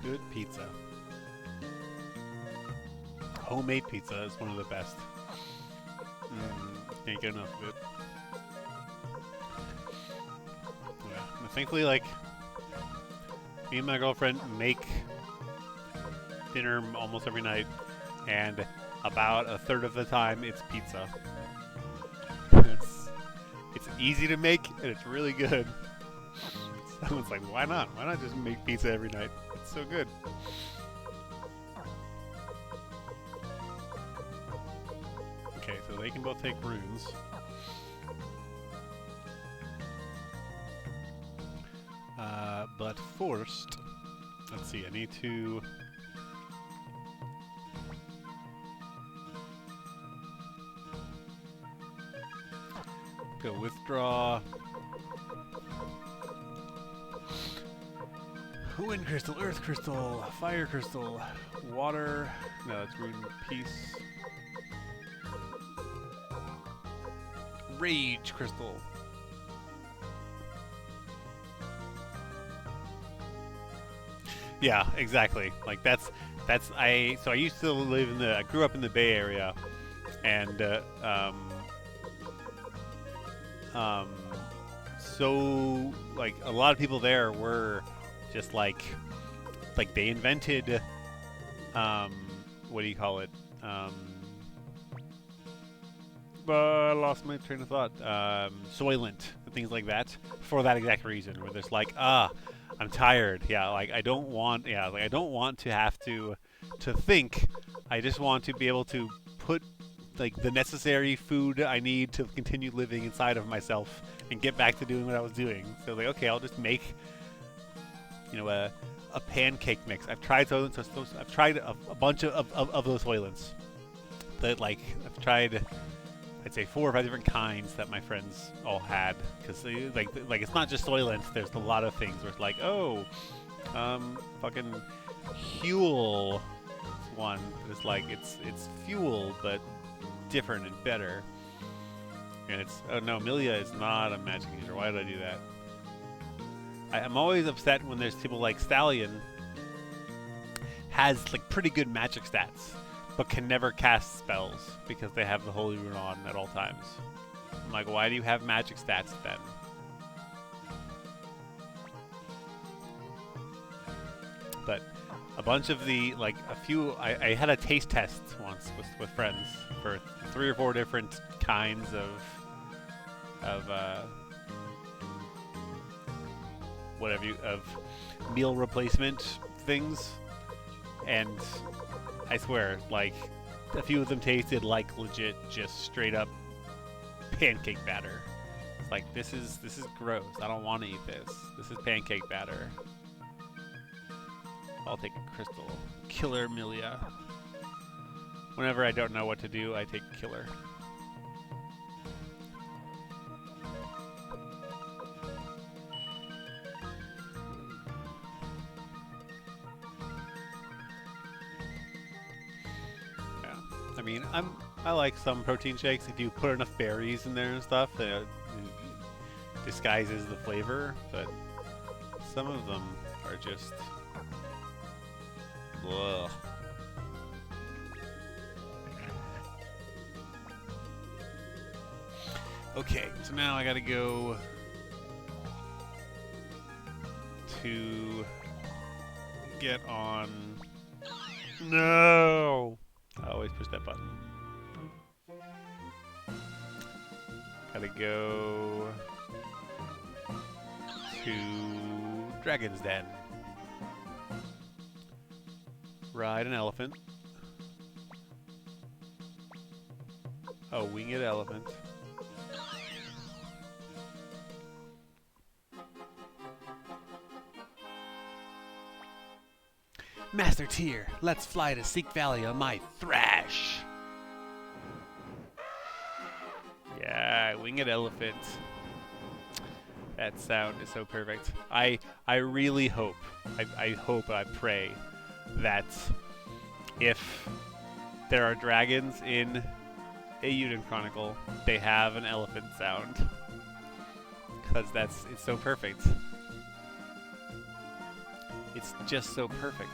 Good pizza. Homemade pizza is one of the best. Can't get enough of it. Yeah. Thankfully, like, me and my girlfriend make dinner almost every night, and about a third of the time it's pizza. It's easy to make, and it's really good. So it's like, why not? Why not just make pizza every night? It's so good. Okay, so they can both take runes. But first, let's see, I need to... go withdraw... Wind crystal, earth crystal, fire crystal, water... No, that's rune peace. Rage crystal. Yeah, exactly. Like that's I. So I used to live in the. I grew up in the Bay Area, and um, so like a lot of people there were just like they invented um, what do you call it? I lost my train of thought. Soylent and things like that for that exact reason, where there's like, I'm tired. Yeah, like I don't want. Yeah, like I don't want to have to think. I just want to be able to put like the necessary food I need to continue living inside of myself and get back to doing what I was doing. So like, okay, I'll just make, a pancake mix. I've tried those. I've tried a bunch of those Soylents. That like I've tried. I'd say 4 or 5 different kinds that my friends all had, because like it's not just Soylent. There's a lot of things where it's like, fucking Huel one. It's like it's fuel but different and better. And it's no, Amelia is not a magic user. Why did I do that? I'm always upset when there's people like Stallion has like pretty good magic stats, but can never cast spells because they have the Holy Rune on at all times. I'm like, why do you have magic stats then? But a bunch of I had a taste test once with friends for 3 or 4 different kinds of meal replacement things, and I swear, like, a few of them tasted like legit, just straight up pancake batter. It's like, this is gross. I don't want to eat this. This is pancake batter. I'll take a crystal. Killer Amelia. Whenever I don't know what to do, I take Killer. I mean, I like some protein shakes if you put enough berries in there and stuff. It disguises the flavor, but some of them are just. Ugh. Okay, so now I gotta go to get on. No! I always push that button. Gotta go to Dragon's Den. Ride an elephant. A winged elephant. Master Tier, let's fly to Seek Valley on my Thrash. Yeah, winged elephant. That sound is so perfect. I really hope, I hope, I pray that if there are dragons in a Euden Chronicle, they have an elephant sound. Because it's so perfect. It's just so perfect.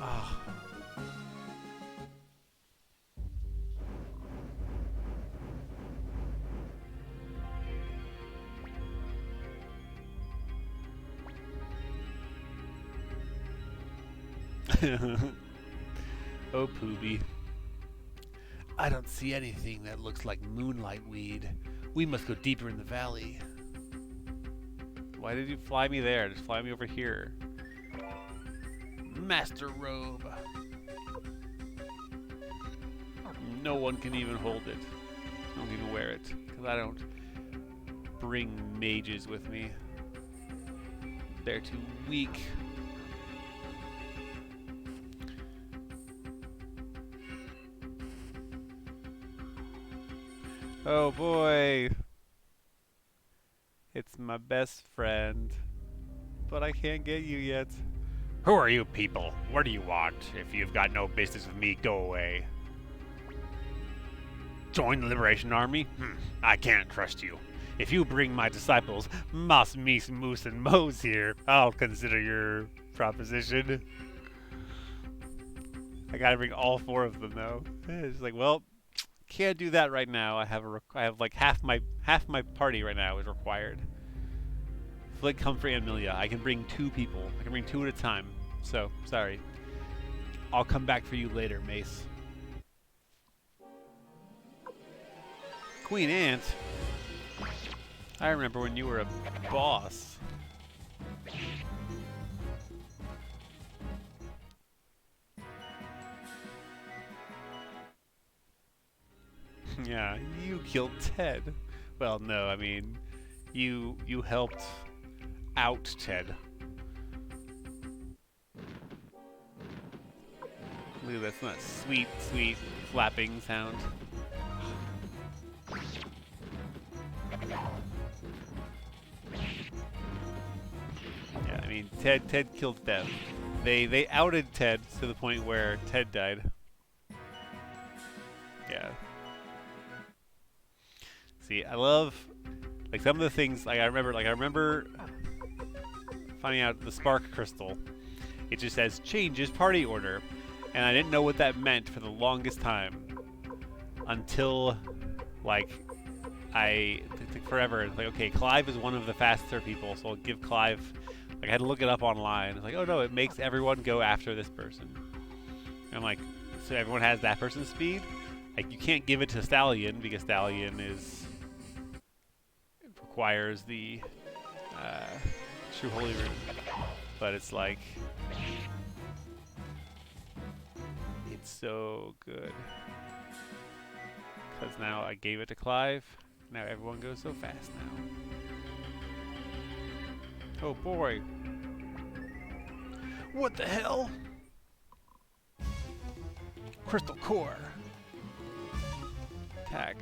Ah. Oh, Pooby. I don't see anything that looks like moonlight weed. We must go deeper in the valley. Why did you fly me there? Just fly me over here. Master Robe. No one can even hold it. I don't even wear it. Because I don't bring mages with me. They're too weak. Oh boy. It's my best friend. But I can't get you yet. Who are you people? What do you want? If you've got no business with me, go away. Join the Liberation Army? I can't trust you. If you bring my disciples, Mas, Meese, Moose, and Mose here, I'll consider your proposition. I gotta bring all 4 of them though. It's like, well, can't do that right now. I have like half my party right now is required. Flick, Comfrey, and Amelia. I can bring 2 people. I can bring 2 at a time. So sorry. I'll come back for you later, Mace. Queen Ant. I remember when you were a boss. Yeah, you killed Ted. Well, no, I mean, you helped out Ted. Look at that's not sweet, sweet flapping sound. Yeah, I mean, Ted killed them. They outed Ted to the point where Ted died. Yeah. See, I love like some of the things like I remember finding out the spark crystal. It just says changes party order. And I didn't know what that meant for the longest time. Until like it took forever. It's like, okay, Clive is one of the faster people, so I'll give Clive like I had to look it up online. It's like, oh no, it makes everyone go after this person. And I'm like, so everyone has that person's speed? Like you can't give it to Stallion because Stallion requires the True Holy Rune. But it's like it's so good. Because now I gave it to Clive. Now everyone goes so fast now. Oh boy. What the hell? Crystal Core. Attack.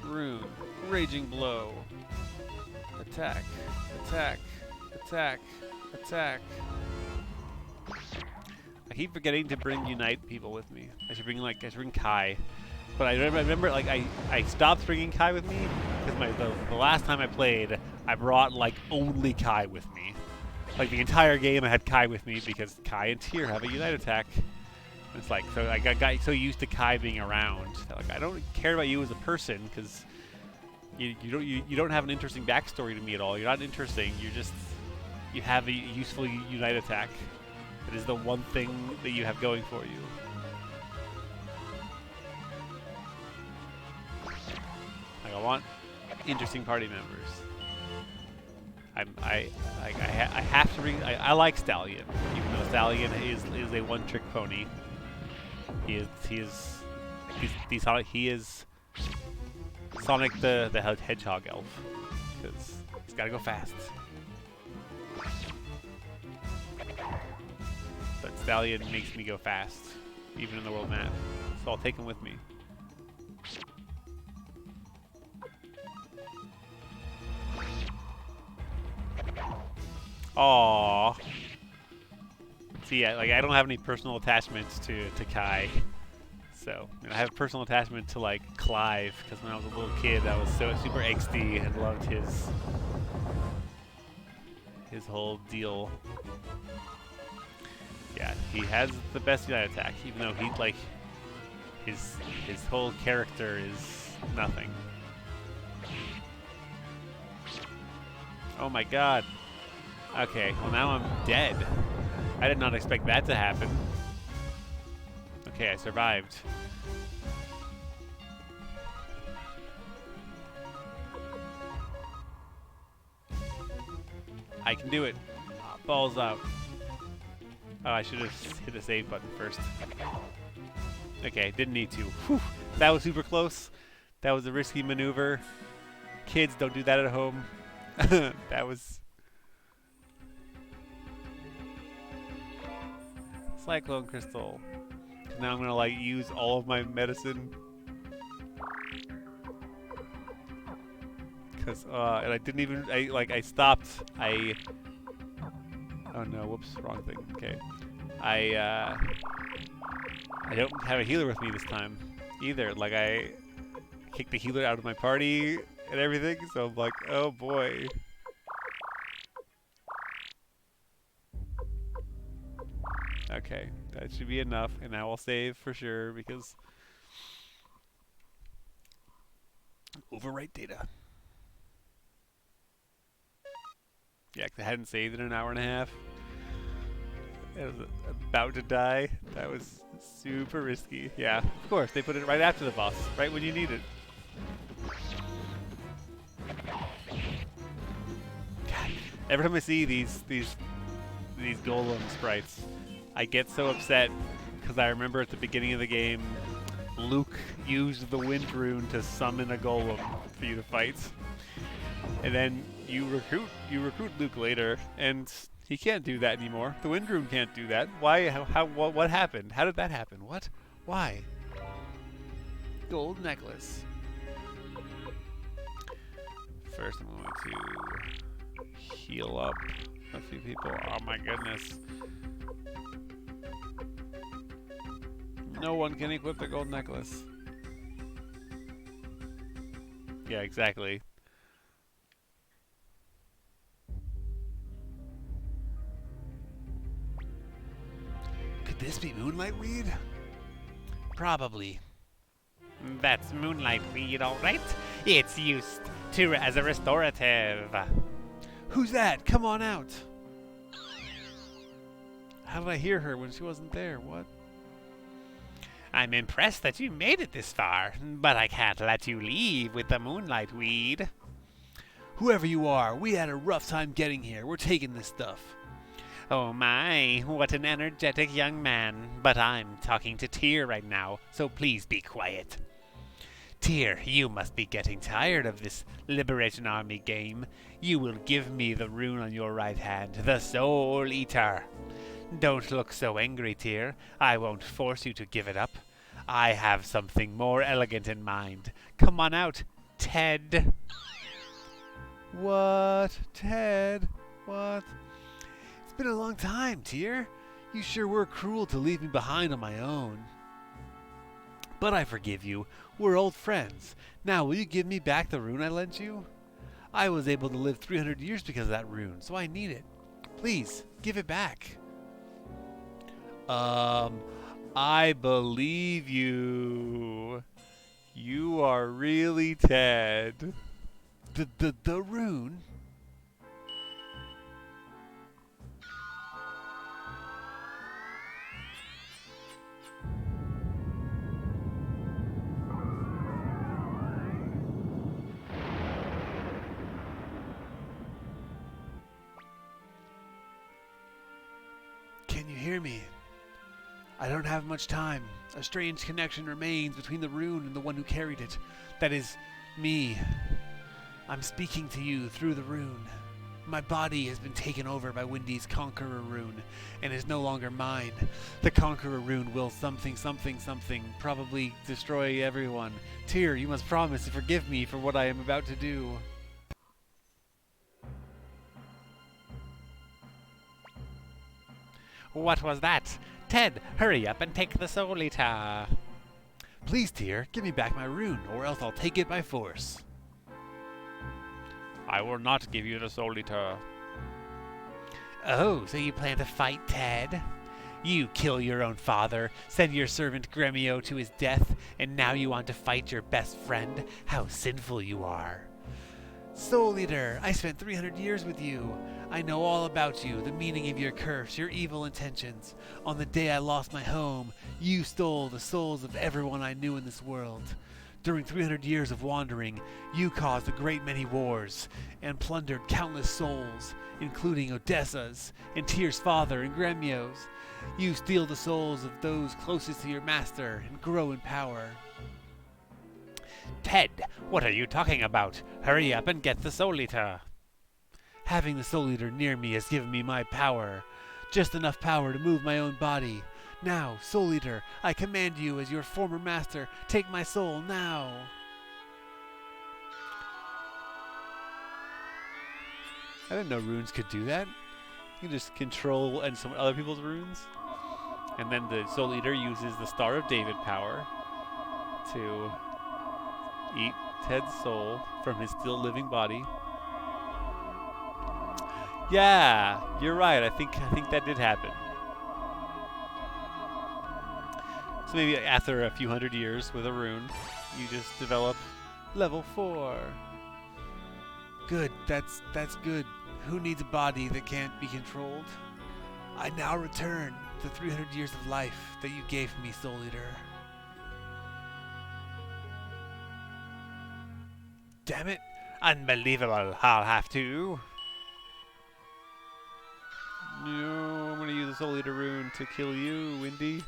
Rune. Raging Blow. Attack. Attack. Attack. Attack. I keep forgetting to bring Unite people with me. I should bring Kai. But I remember like I stopped bringing Kai with me because the last time I played, I brought like only Kai with me. Like the entire game I had Kai with me because Kai and Tyr have a Unite attack. And it's like, so I got so used to Kai being around. Like I don't care about you as a person because you don't have an interesting backstory to me at all. You're not interesting. You have a useful Unite attack. It is the one thing that you have going for you. Like I want interesting party members. I have to bring. I like Stallion, even though Stallion is a one-trick pony. He is Sonic the Hedgehog elf because he's got to go fast. But Stallion makes me go fast, even in the world map. So I'll take him with me. Aww. See, I don't have any personal attachments to Kai. So, I have a personal attachment to like Clive because when I was a little kid, I was so super angsty and loved his whole deal. Yeah, he has the best Unite attack, even though he like his whole character is nothing. Oh my god. Okay, well now I'm dead. I did not expect that to happen. Okay, I survived. I can do it. Balls out. Oh, I should have hit the save button first. Okay, didn't need to. Whew, that was super close. That was a risky maneuver. Kids, don't do that at home. That was... Cyclone Crystal. Now I'm gonna like use all of my medicine. Cause and I didn't even I stopped. Oh no, whoops, wrong thing. Okay. I don't have a healer with me this time either. Like I kicked the healer out of my party and everything. So I'm like, oh boy. Okay, that should be enough, and I will save for sure because overwrite data. Yeah, 'cause I hadn't saved in an hour and a half. I was about to die. That was super risky. Yeah, of course, they put it right after the boss, right when you need it. God, every time I see these golem sprites, I get so upset because I remember at the beginning of the game, Luke used the wind rune to summon a golem for you to fight, and then you recruit Luke later, and he can't do that anymore. The wind rune can't do that. Why? What happened? How did that happen? What? Why? Gold necklace. First, I'm going to heal up a few people. Oh my goodness. No one can equip the gold necklace. Yeah, exactly. Could this be moonlight weed? Probably. That's moonlight weed, all right. It's used as a restorative. Who's that? Come on out. How did I hear her when she wasn't there? What? I'm impressed that you made it this far, but I can't let you leave with the moonlight weed. Whoever you are, we had a rough time getting here. We're taking this stuff. Oh my, what an energetic young man. But I'm talking to Tyr right now, so please be quiet. Tyr, you must be getting tired of this Liberation Army game. You will give me the rune on your right hand, the Soul Eater. Don't look so angry, Tyr. I won't force you to give it up. I have something more elegant in mind. Come on out, Ted. What? Ted? What? It's been a long time, Tyr. You sure were cruel to leave me behind on my own. But I forgive you. We're old friends. Now, will you give me back the rune I lent you? I was able to live 300 years because of that rune, so I need it. Please, give it back. I believe you. You are really Ted. The rune? Can you hear me? I don't have much time. A strange connection remains between the rune and the one who carried it. That is, me. I'm speaking to you through the rune. My body has been taken over by Windy's Conqueror rune, and is no longer mine. The Conqueror rune will something, probably destroy everyone. Tyr, you must promise to forgive me for what I am about to do. What was that? Ted, hurry up and take the Soul Eater. Please, Tyr, give me back my rune, or else I'll take it by force. I will not give you the Soul Eater. Oh, so you plan to fight Ted? You kill your own father, send your servant Gremio to his death, and now you want to fight your best friend? How sinful you are. Soul Eater, I spent 300 years with you. I know all about you, the meaning of your curse, your evil intentions. On the day I lost my home, you stole the souls of everyone I knew in this world. During 300 years of wandering, you caused a great many wars, and plundered countless souls, including Odessa's, and Tyr's father, and Gremio's. You steal the souls of those closest to your master, and grow in power. Ted, what are you talking about? Hurry up and get the Soul Eater. Having the Soul Eater near me has given me my power. Just enough power to move my own body. Now, Soul Eater, I command you as your former master, take my soul now. I didn't know runes could do that. You can just control and some other people's runes. And then the Soul Eater uses the Star of David power to Ted's soul from his still living body. Yeah, you're right. I think that did happen. So maybe after a few hundred years with a rune, you just develop level 4. Good, that's good. Who needs a body that can't be controlled? I now return the 300 years of life that you gave me, Soul Eater. Damn it. Unbelievable. I'll have to. No, I'm gonna use the Soul Eater rune to kill you, Windy.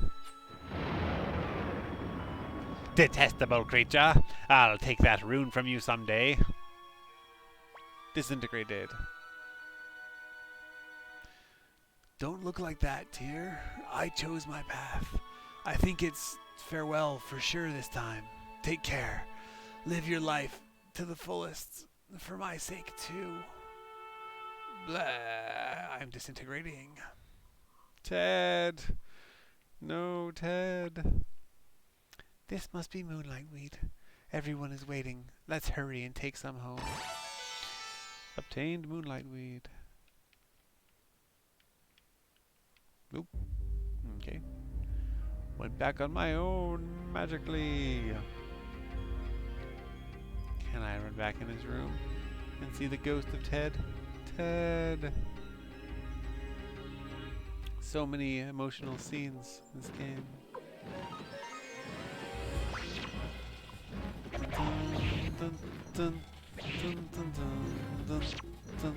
Detestable creature. I'll take that rune from you someday. Disintegrated. Don't look like that, Tyr. I chose my path. I think it's farewell for sure this time. Take care. Live your life to the fullest. For my sake, too. Blah. I'm disintegrating. Ted. No, Ted. This must be moonlight weed. Everyone is waiting. Let's hurry and take some home. Obtained moonlight weed. Oop. Okay. Went back on my own magically. Can I run back in his room and see the ghost of Ted? Ted. So many emotional scenes in this game. Dun, dun, dun, dun, dun, dun, dun, dun, dun, dun.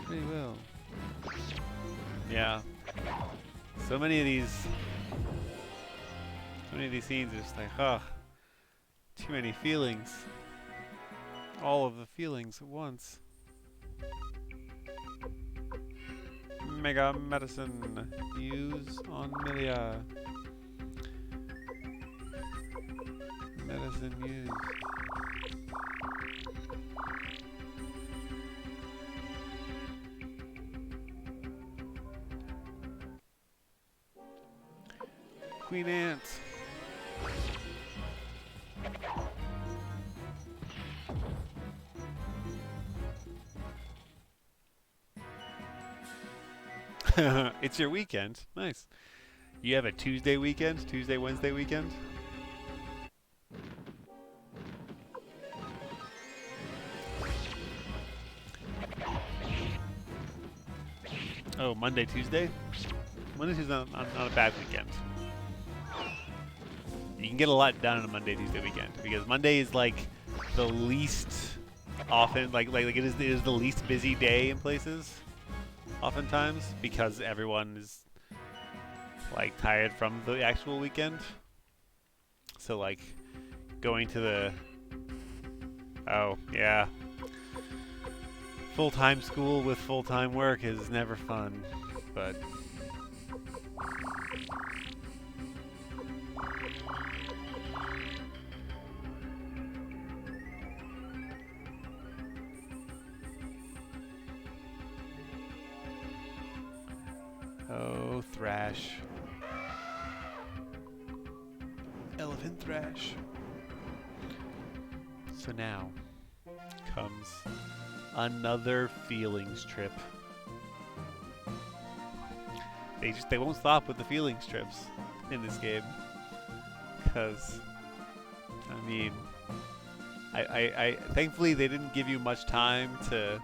Pretty well. Yeah. So many of these scenes are just like, huh. Too many feelings. All of the feelings at once. Mega medicine. Use on Milia. Medicine use. Queen Ant. It's your weekend. Nice. You have a Tuesday weekend? Tuesday, Wednesday weekend? Oh, Monday, Tuesday? Monday, Tuesday not a bad weekend. You can get a lot done on a Monday, Tuesday weekend because Monday is like the least often, like it is the least busy day in places. Oftentimes, because everyone is like tired from the actual weekend. So like going to the full-time school with full-time work is never fun, but oh, Thrash. Elephant Thrash. So now comes another feelings trip. They won't stop with the feelings trips in this game. Cause I mean I thankfully they didn't give you much time to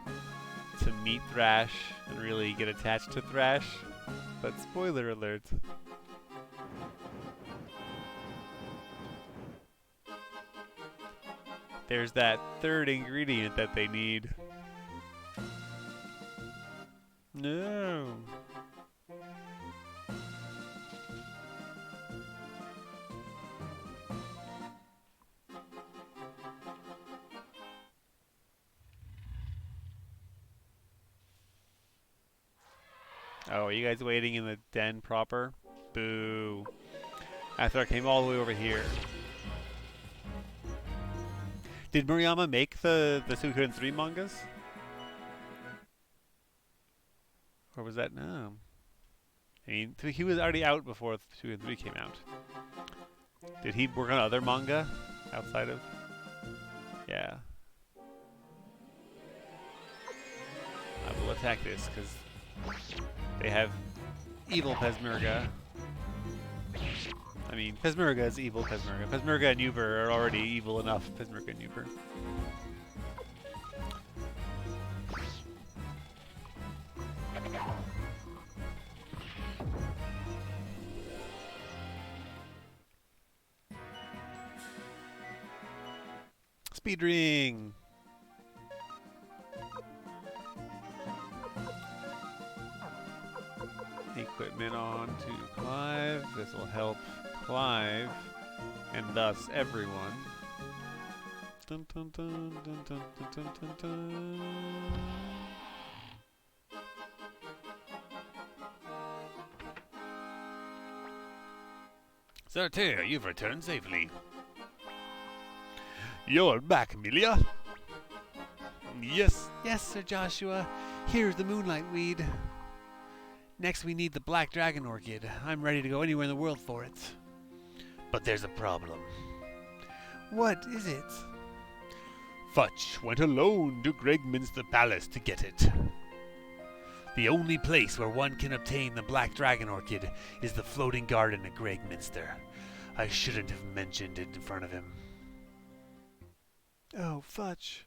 meet Thrash and really get attached to Thrash. But spoiler alert. There's that third ingredient that they need. No. Oh, are you guys waiting in the den proper? Boo. After I came all the way over here. Did Murayama make the Suikoden 3 mangas? Or was that no? I mean, he was already out before 2 and 3 came out. Did he work on other manga outside of? Yeah. I will attack this because they have evil Pesmerga. I mean, Pesmerga is evil Pesmerga. Pesmerga and Uber are already evil enough, Pesmerga and Uber. Speed ring! Equipment on to Clive. This will help Clive and thus everyone. Dun, dun, dun, dun, dun, dun, dun, dun, dun. Sir Tyr, you've returned safely. You're back, Amelia. Yes. Yes, Sir Joshua. Here's the moonlight weed. Next we need the black dragon orchid. I'm ready to go anywhere in the world for it. But there's a problem. What is it? Futch went alone to Gregminster Palace to get it. The only place where one can obtain the black dragon orchid is the floating garden at Gregminster. I shouldn't have mentioned it in front of him. Oh, Futch.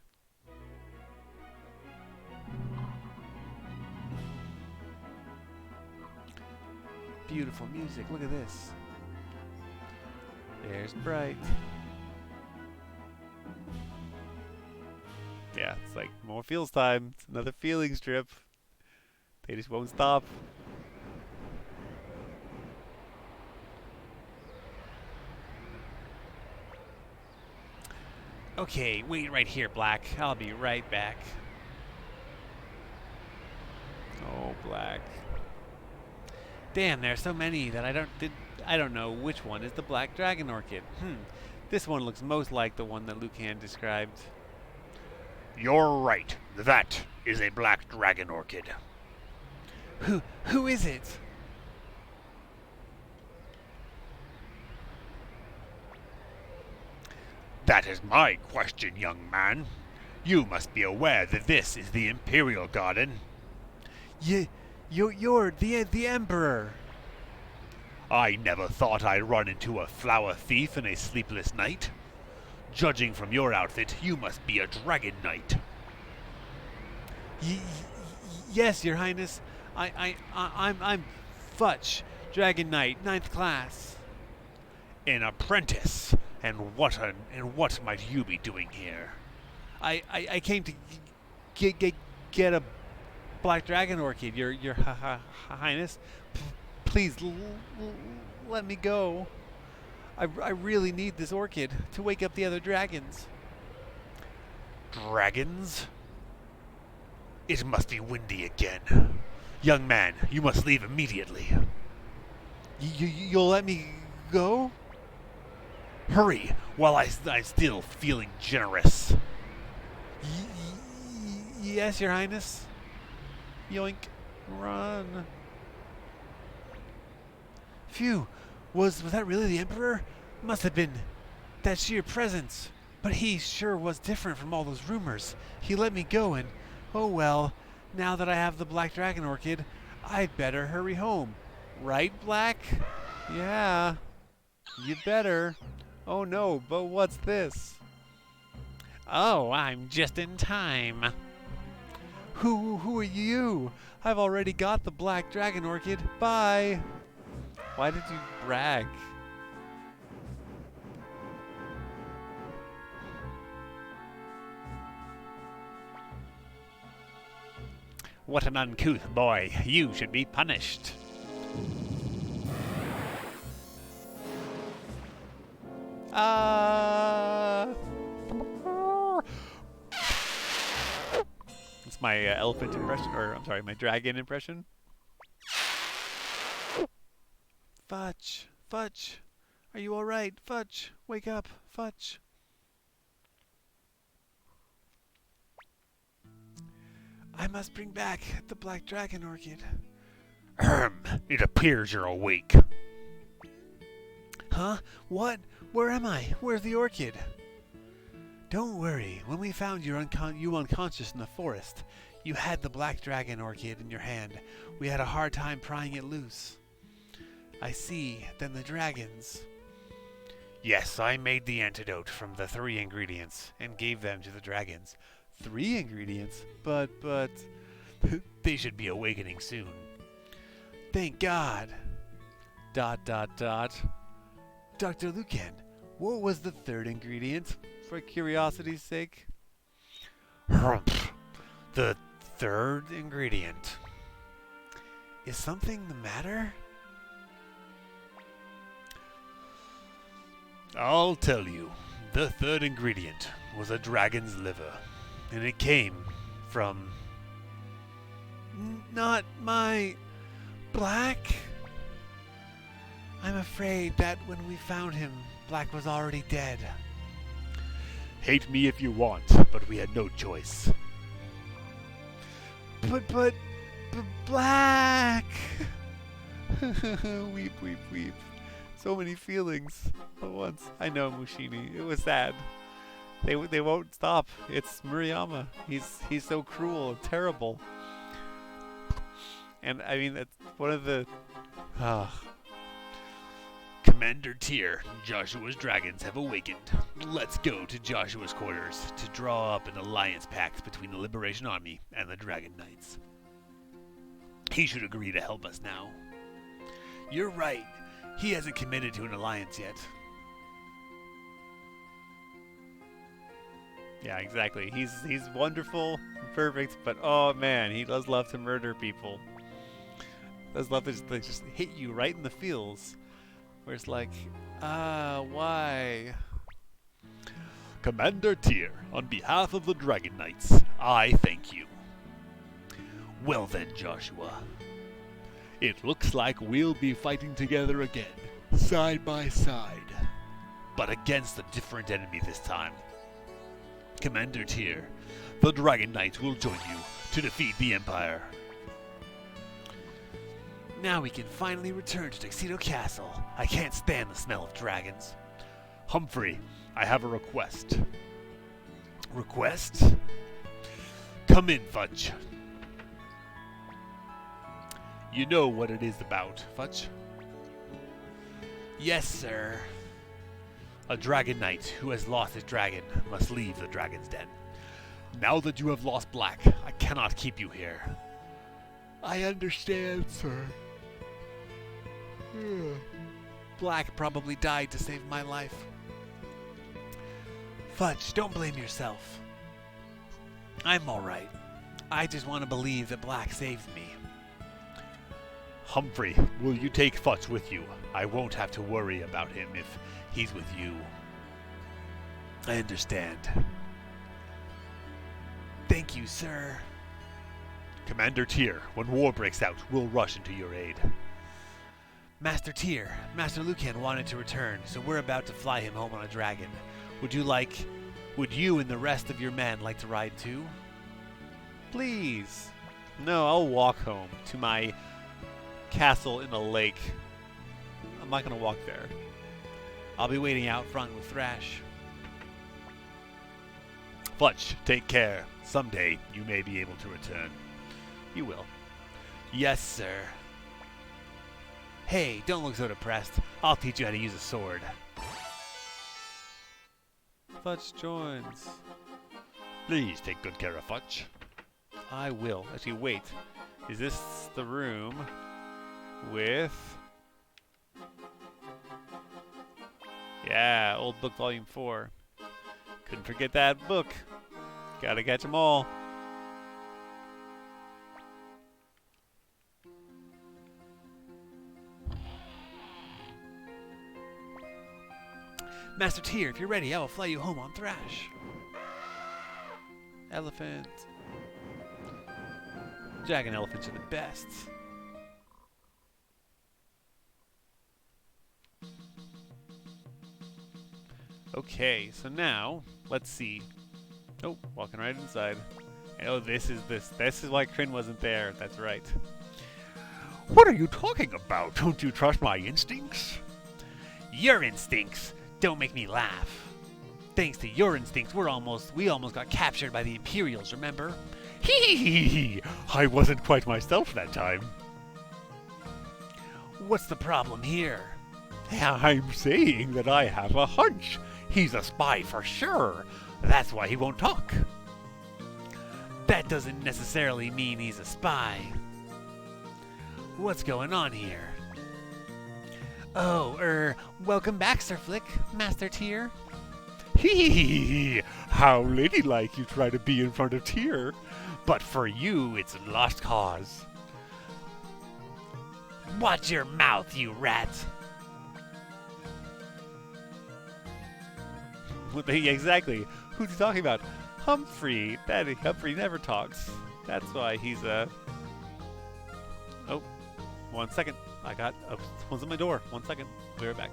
Beautiful music. Look at this. There's Bright. Yeah, it's like more feels time. It's another feeling strip. They just won't stop. Okay, wait right here, Black. I'll be right back. Oh, Black. Damn, there are so many that I don't know which one is the black dragon orchid. This one looks most like the one that Lucan described. You're right. That is a black dragon orchid. Who is it? That is my question, young man. You must be aware that this is the Imperial Garden. You're the Emperor. I never thought I'd run into a flower thief in a sleepless night. Judging from your outfit, you must be a dragon knight. Yes, Your Highness. I'm Futch, Dragon Knight, 9th class. An apprentice. And what might you be doing here? I came to get a black dragon orchid, Your Highness. Please let me go. I really need this orchid to wake up the other dragons. Dragons? It must be windy again. Young man, you must leave immediately. You'll let me go? Hurry, while I'm still feeling generous. Yes, Your Highness. Yoink. Run. Phew. Was that really the Emperor? Must have been that sheer presence. But he sure was different from all those rumors. He let me go and, oh well, now that I have the black dragon orchid, I'd better hurry home. Right, Black? Yeah. You better. Oh no, but what's this? Oh, I'm just in time. Who are you? I've already got the black dragon orchid. Bye. Why did you brag? What an uncouth boy. You should be punished. It's my elephant impression, or I'm sorry, my dragon impression. Futch, Futch, are you all right? Futch, wake up, Futch. I must bring back the black dragon orchid. It appears you're awake. Huh? What? Where am I? Where's the orchid? Don't worry. When we found you unconscious in the forest, you had the black dragon orchid in your hand. We had a hard time prying it loose. I see. Then the dragons. Yes, I made the antidote from the 3 ingredients and gave them to the dragons. 3 ingredients? But... They should be awakening soon. Thank God. ... Dr. Lucan, what was the 3rd ingredient, for curiosity's sake? Humph. The 3rd ingredient. Is something the matter? I'll tell you. The 3rd ingredient was a dragon's liver, and it came from... Not my... Black? I'm afraid that when we found him, Black was already dead. Hate me if you want, but we had no choice. But Black! Weep, weep, weep. So many feelings at once. I know, Mushini. It was sad. They won't stop. It's Murayama. He's so cruel and terrible. And I mean, that's one of the... Commander Tyr, Joshua's dragons have awakened. Let's go to Joshua's quarters to draw up an alliance pact between the Liberation Army and the Dragon Knights. He should agree to help us now. You're right. He hasn't committed to an alliance yet. Yeah, exactly. He's wonderful, perfect, but oh man, he does love to murder people. Does love to just hit you right in the feels. Where it's like, why? Commander Tyr, on behalf of the Dragon Knights, I thank you. Well then, Joshua. It looks like we'll be fighting together again, side by side. But against a different enemy this time. Commander Tyr, the Dragon Knights will join you to defeat the Empire. Now we can finally return to Tuxedo Castle. I can't stand the smell of dragons. Humphrey, I have a request. Request? Come in, Fudge. You know what it is about, Fudge? Yes, sir. A Dragon Knight who has lost his dragon must leave the Dragon's Den. Now that you have lost Black, I cannot keep you here. I understand, sir. Black probably died to save my life. Fudge, don't blame yourself. I'm alright. I just want to believe that Black saved me. Humphrey, will you take Fudge with you? I won't have to worry about him if he's with you. I understand. Thank you, sir. Commander Tyr, when war breaks out, we'll rush into your aid. Master Tyr, Master Lucan wanted to return, so we're about to fly him home on a dragon. Would you and the rest of your men like to ride too? Please. No, I'll walk home to my castle in a lake. I'm not gonna walk there. I'll be waiting out front with Thrash. Fudge, take care. Someday you may be able to return. You will. Yes, sir. Hey, don't look so depressed. I'll teach you how to use a sword. Fudge joins. Please take good care of Fudge. I will. Actually, wait. Is this the room with... Yeah, Old Book Volume 4. Couldn't forget that book. Gotta catch 'em all. Master Tyr, if you're ready, I will fly you home on Thrash. Elephant. Dragon elephants are the best. Okay, so now, let's see. Oh, walking right inside. Oh, this is why Kryn wasn't there. That's right. What are you talking about? Don't you trust my instincts? Your instincts don't make me laugh. Thanks to your instincts, we almost got captured by the Imperials, remember? Hee hee hee! I wasn't quite myself that time. What's the problem here? I'm saying that I have a hunch. He's a spy for sure. That's why he won't talk. That doesn't necessarily mean he's a spy. What's going on here? Oh, welcome back, Sir Flick, Master Tyr. Hee hee hee! How ladylike you try to be in front of Tyr. But for you, it's a lost cause. Watch your mouth, you rat! Exactly. Who's he talking about? Humphrey. Daddy Humphrey never talks. That's why he's a... Oh, 1 second. Someone's at my door. 1 second. Be right back.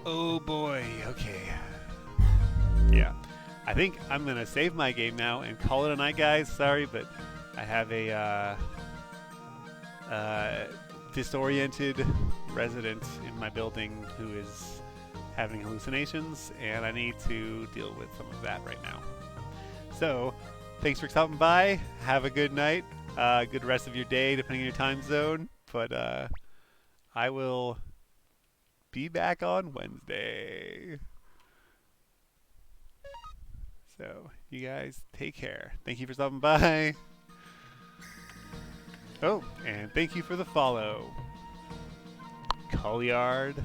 Oh boy, okay. Yeah. I think I'm gonna save my game now and call it a night, guys. Sorry, but I have a disoriented resident in my building who is having hallucinations, and I need to deal with some of that right now. So, thanks for stopping by. Have a good night. Good rest of your day, depending on your time zone. But I will be back on Wednesday. So, you guys take care. Thank you for stopping by. Oh, and thank you for the follow. Colliard.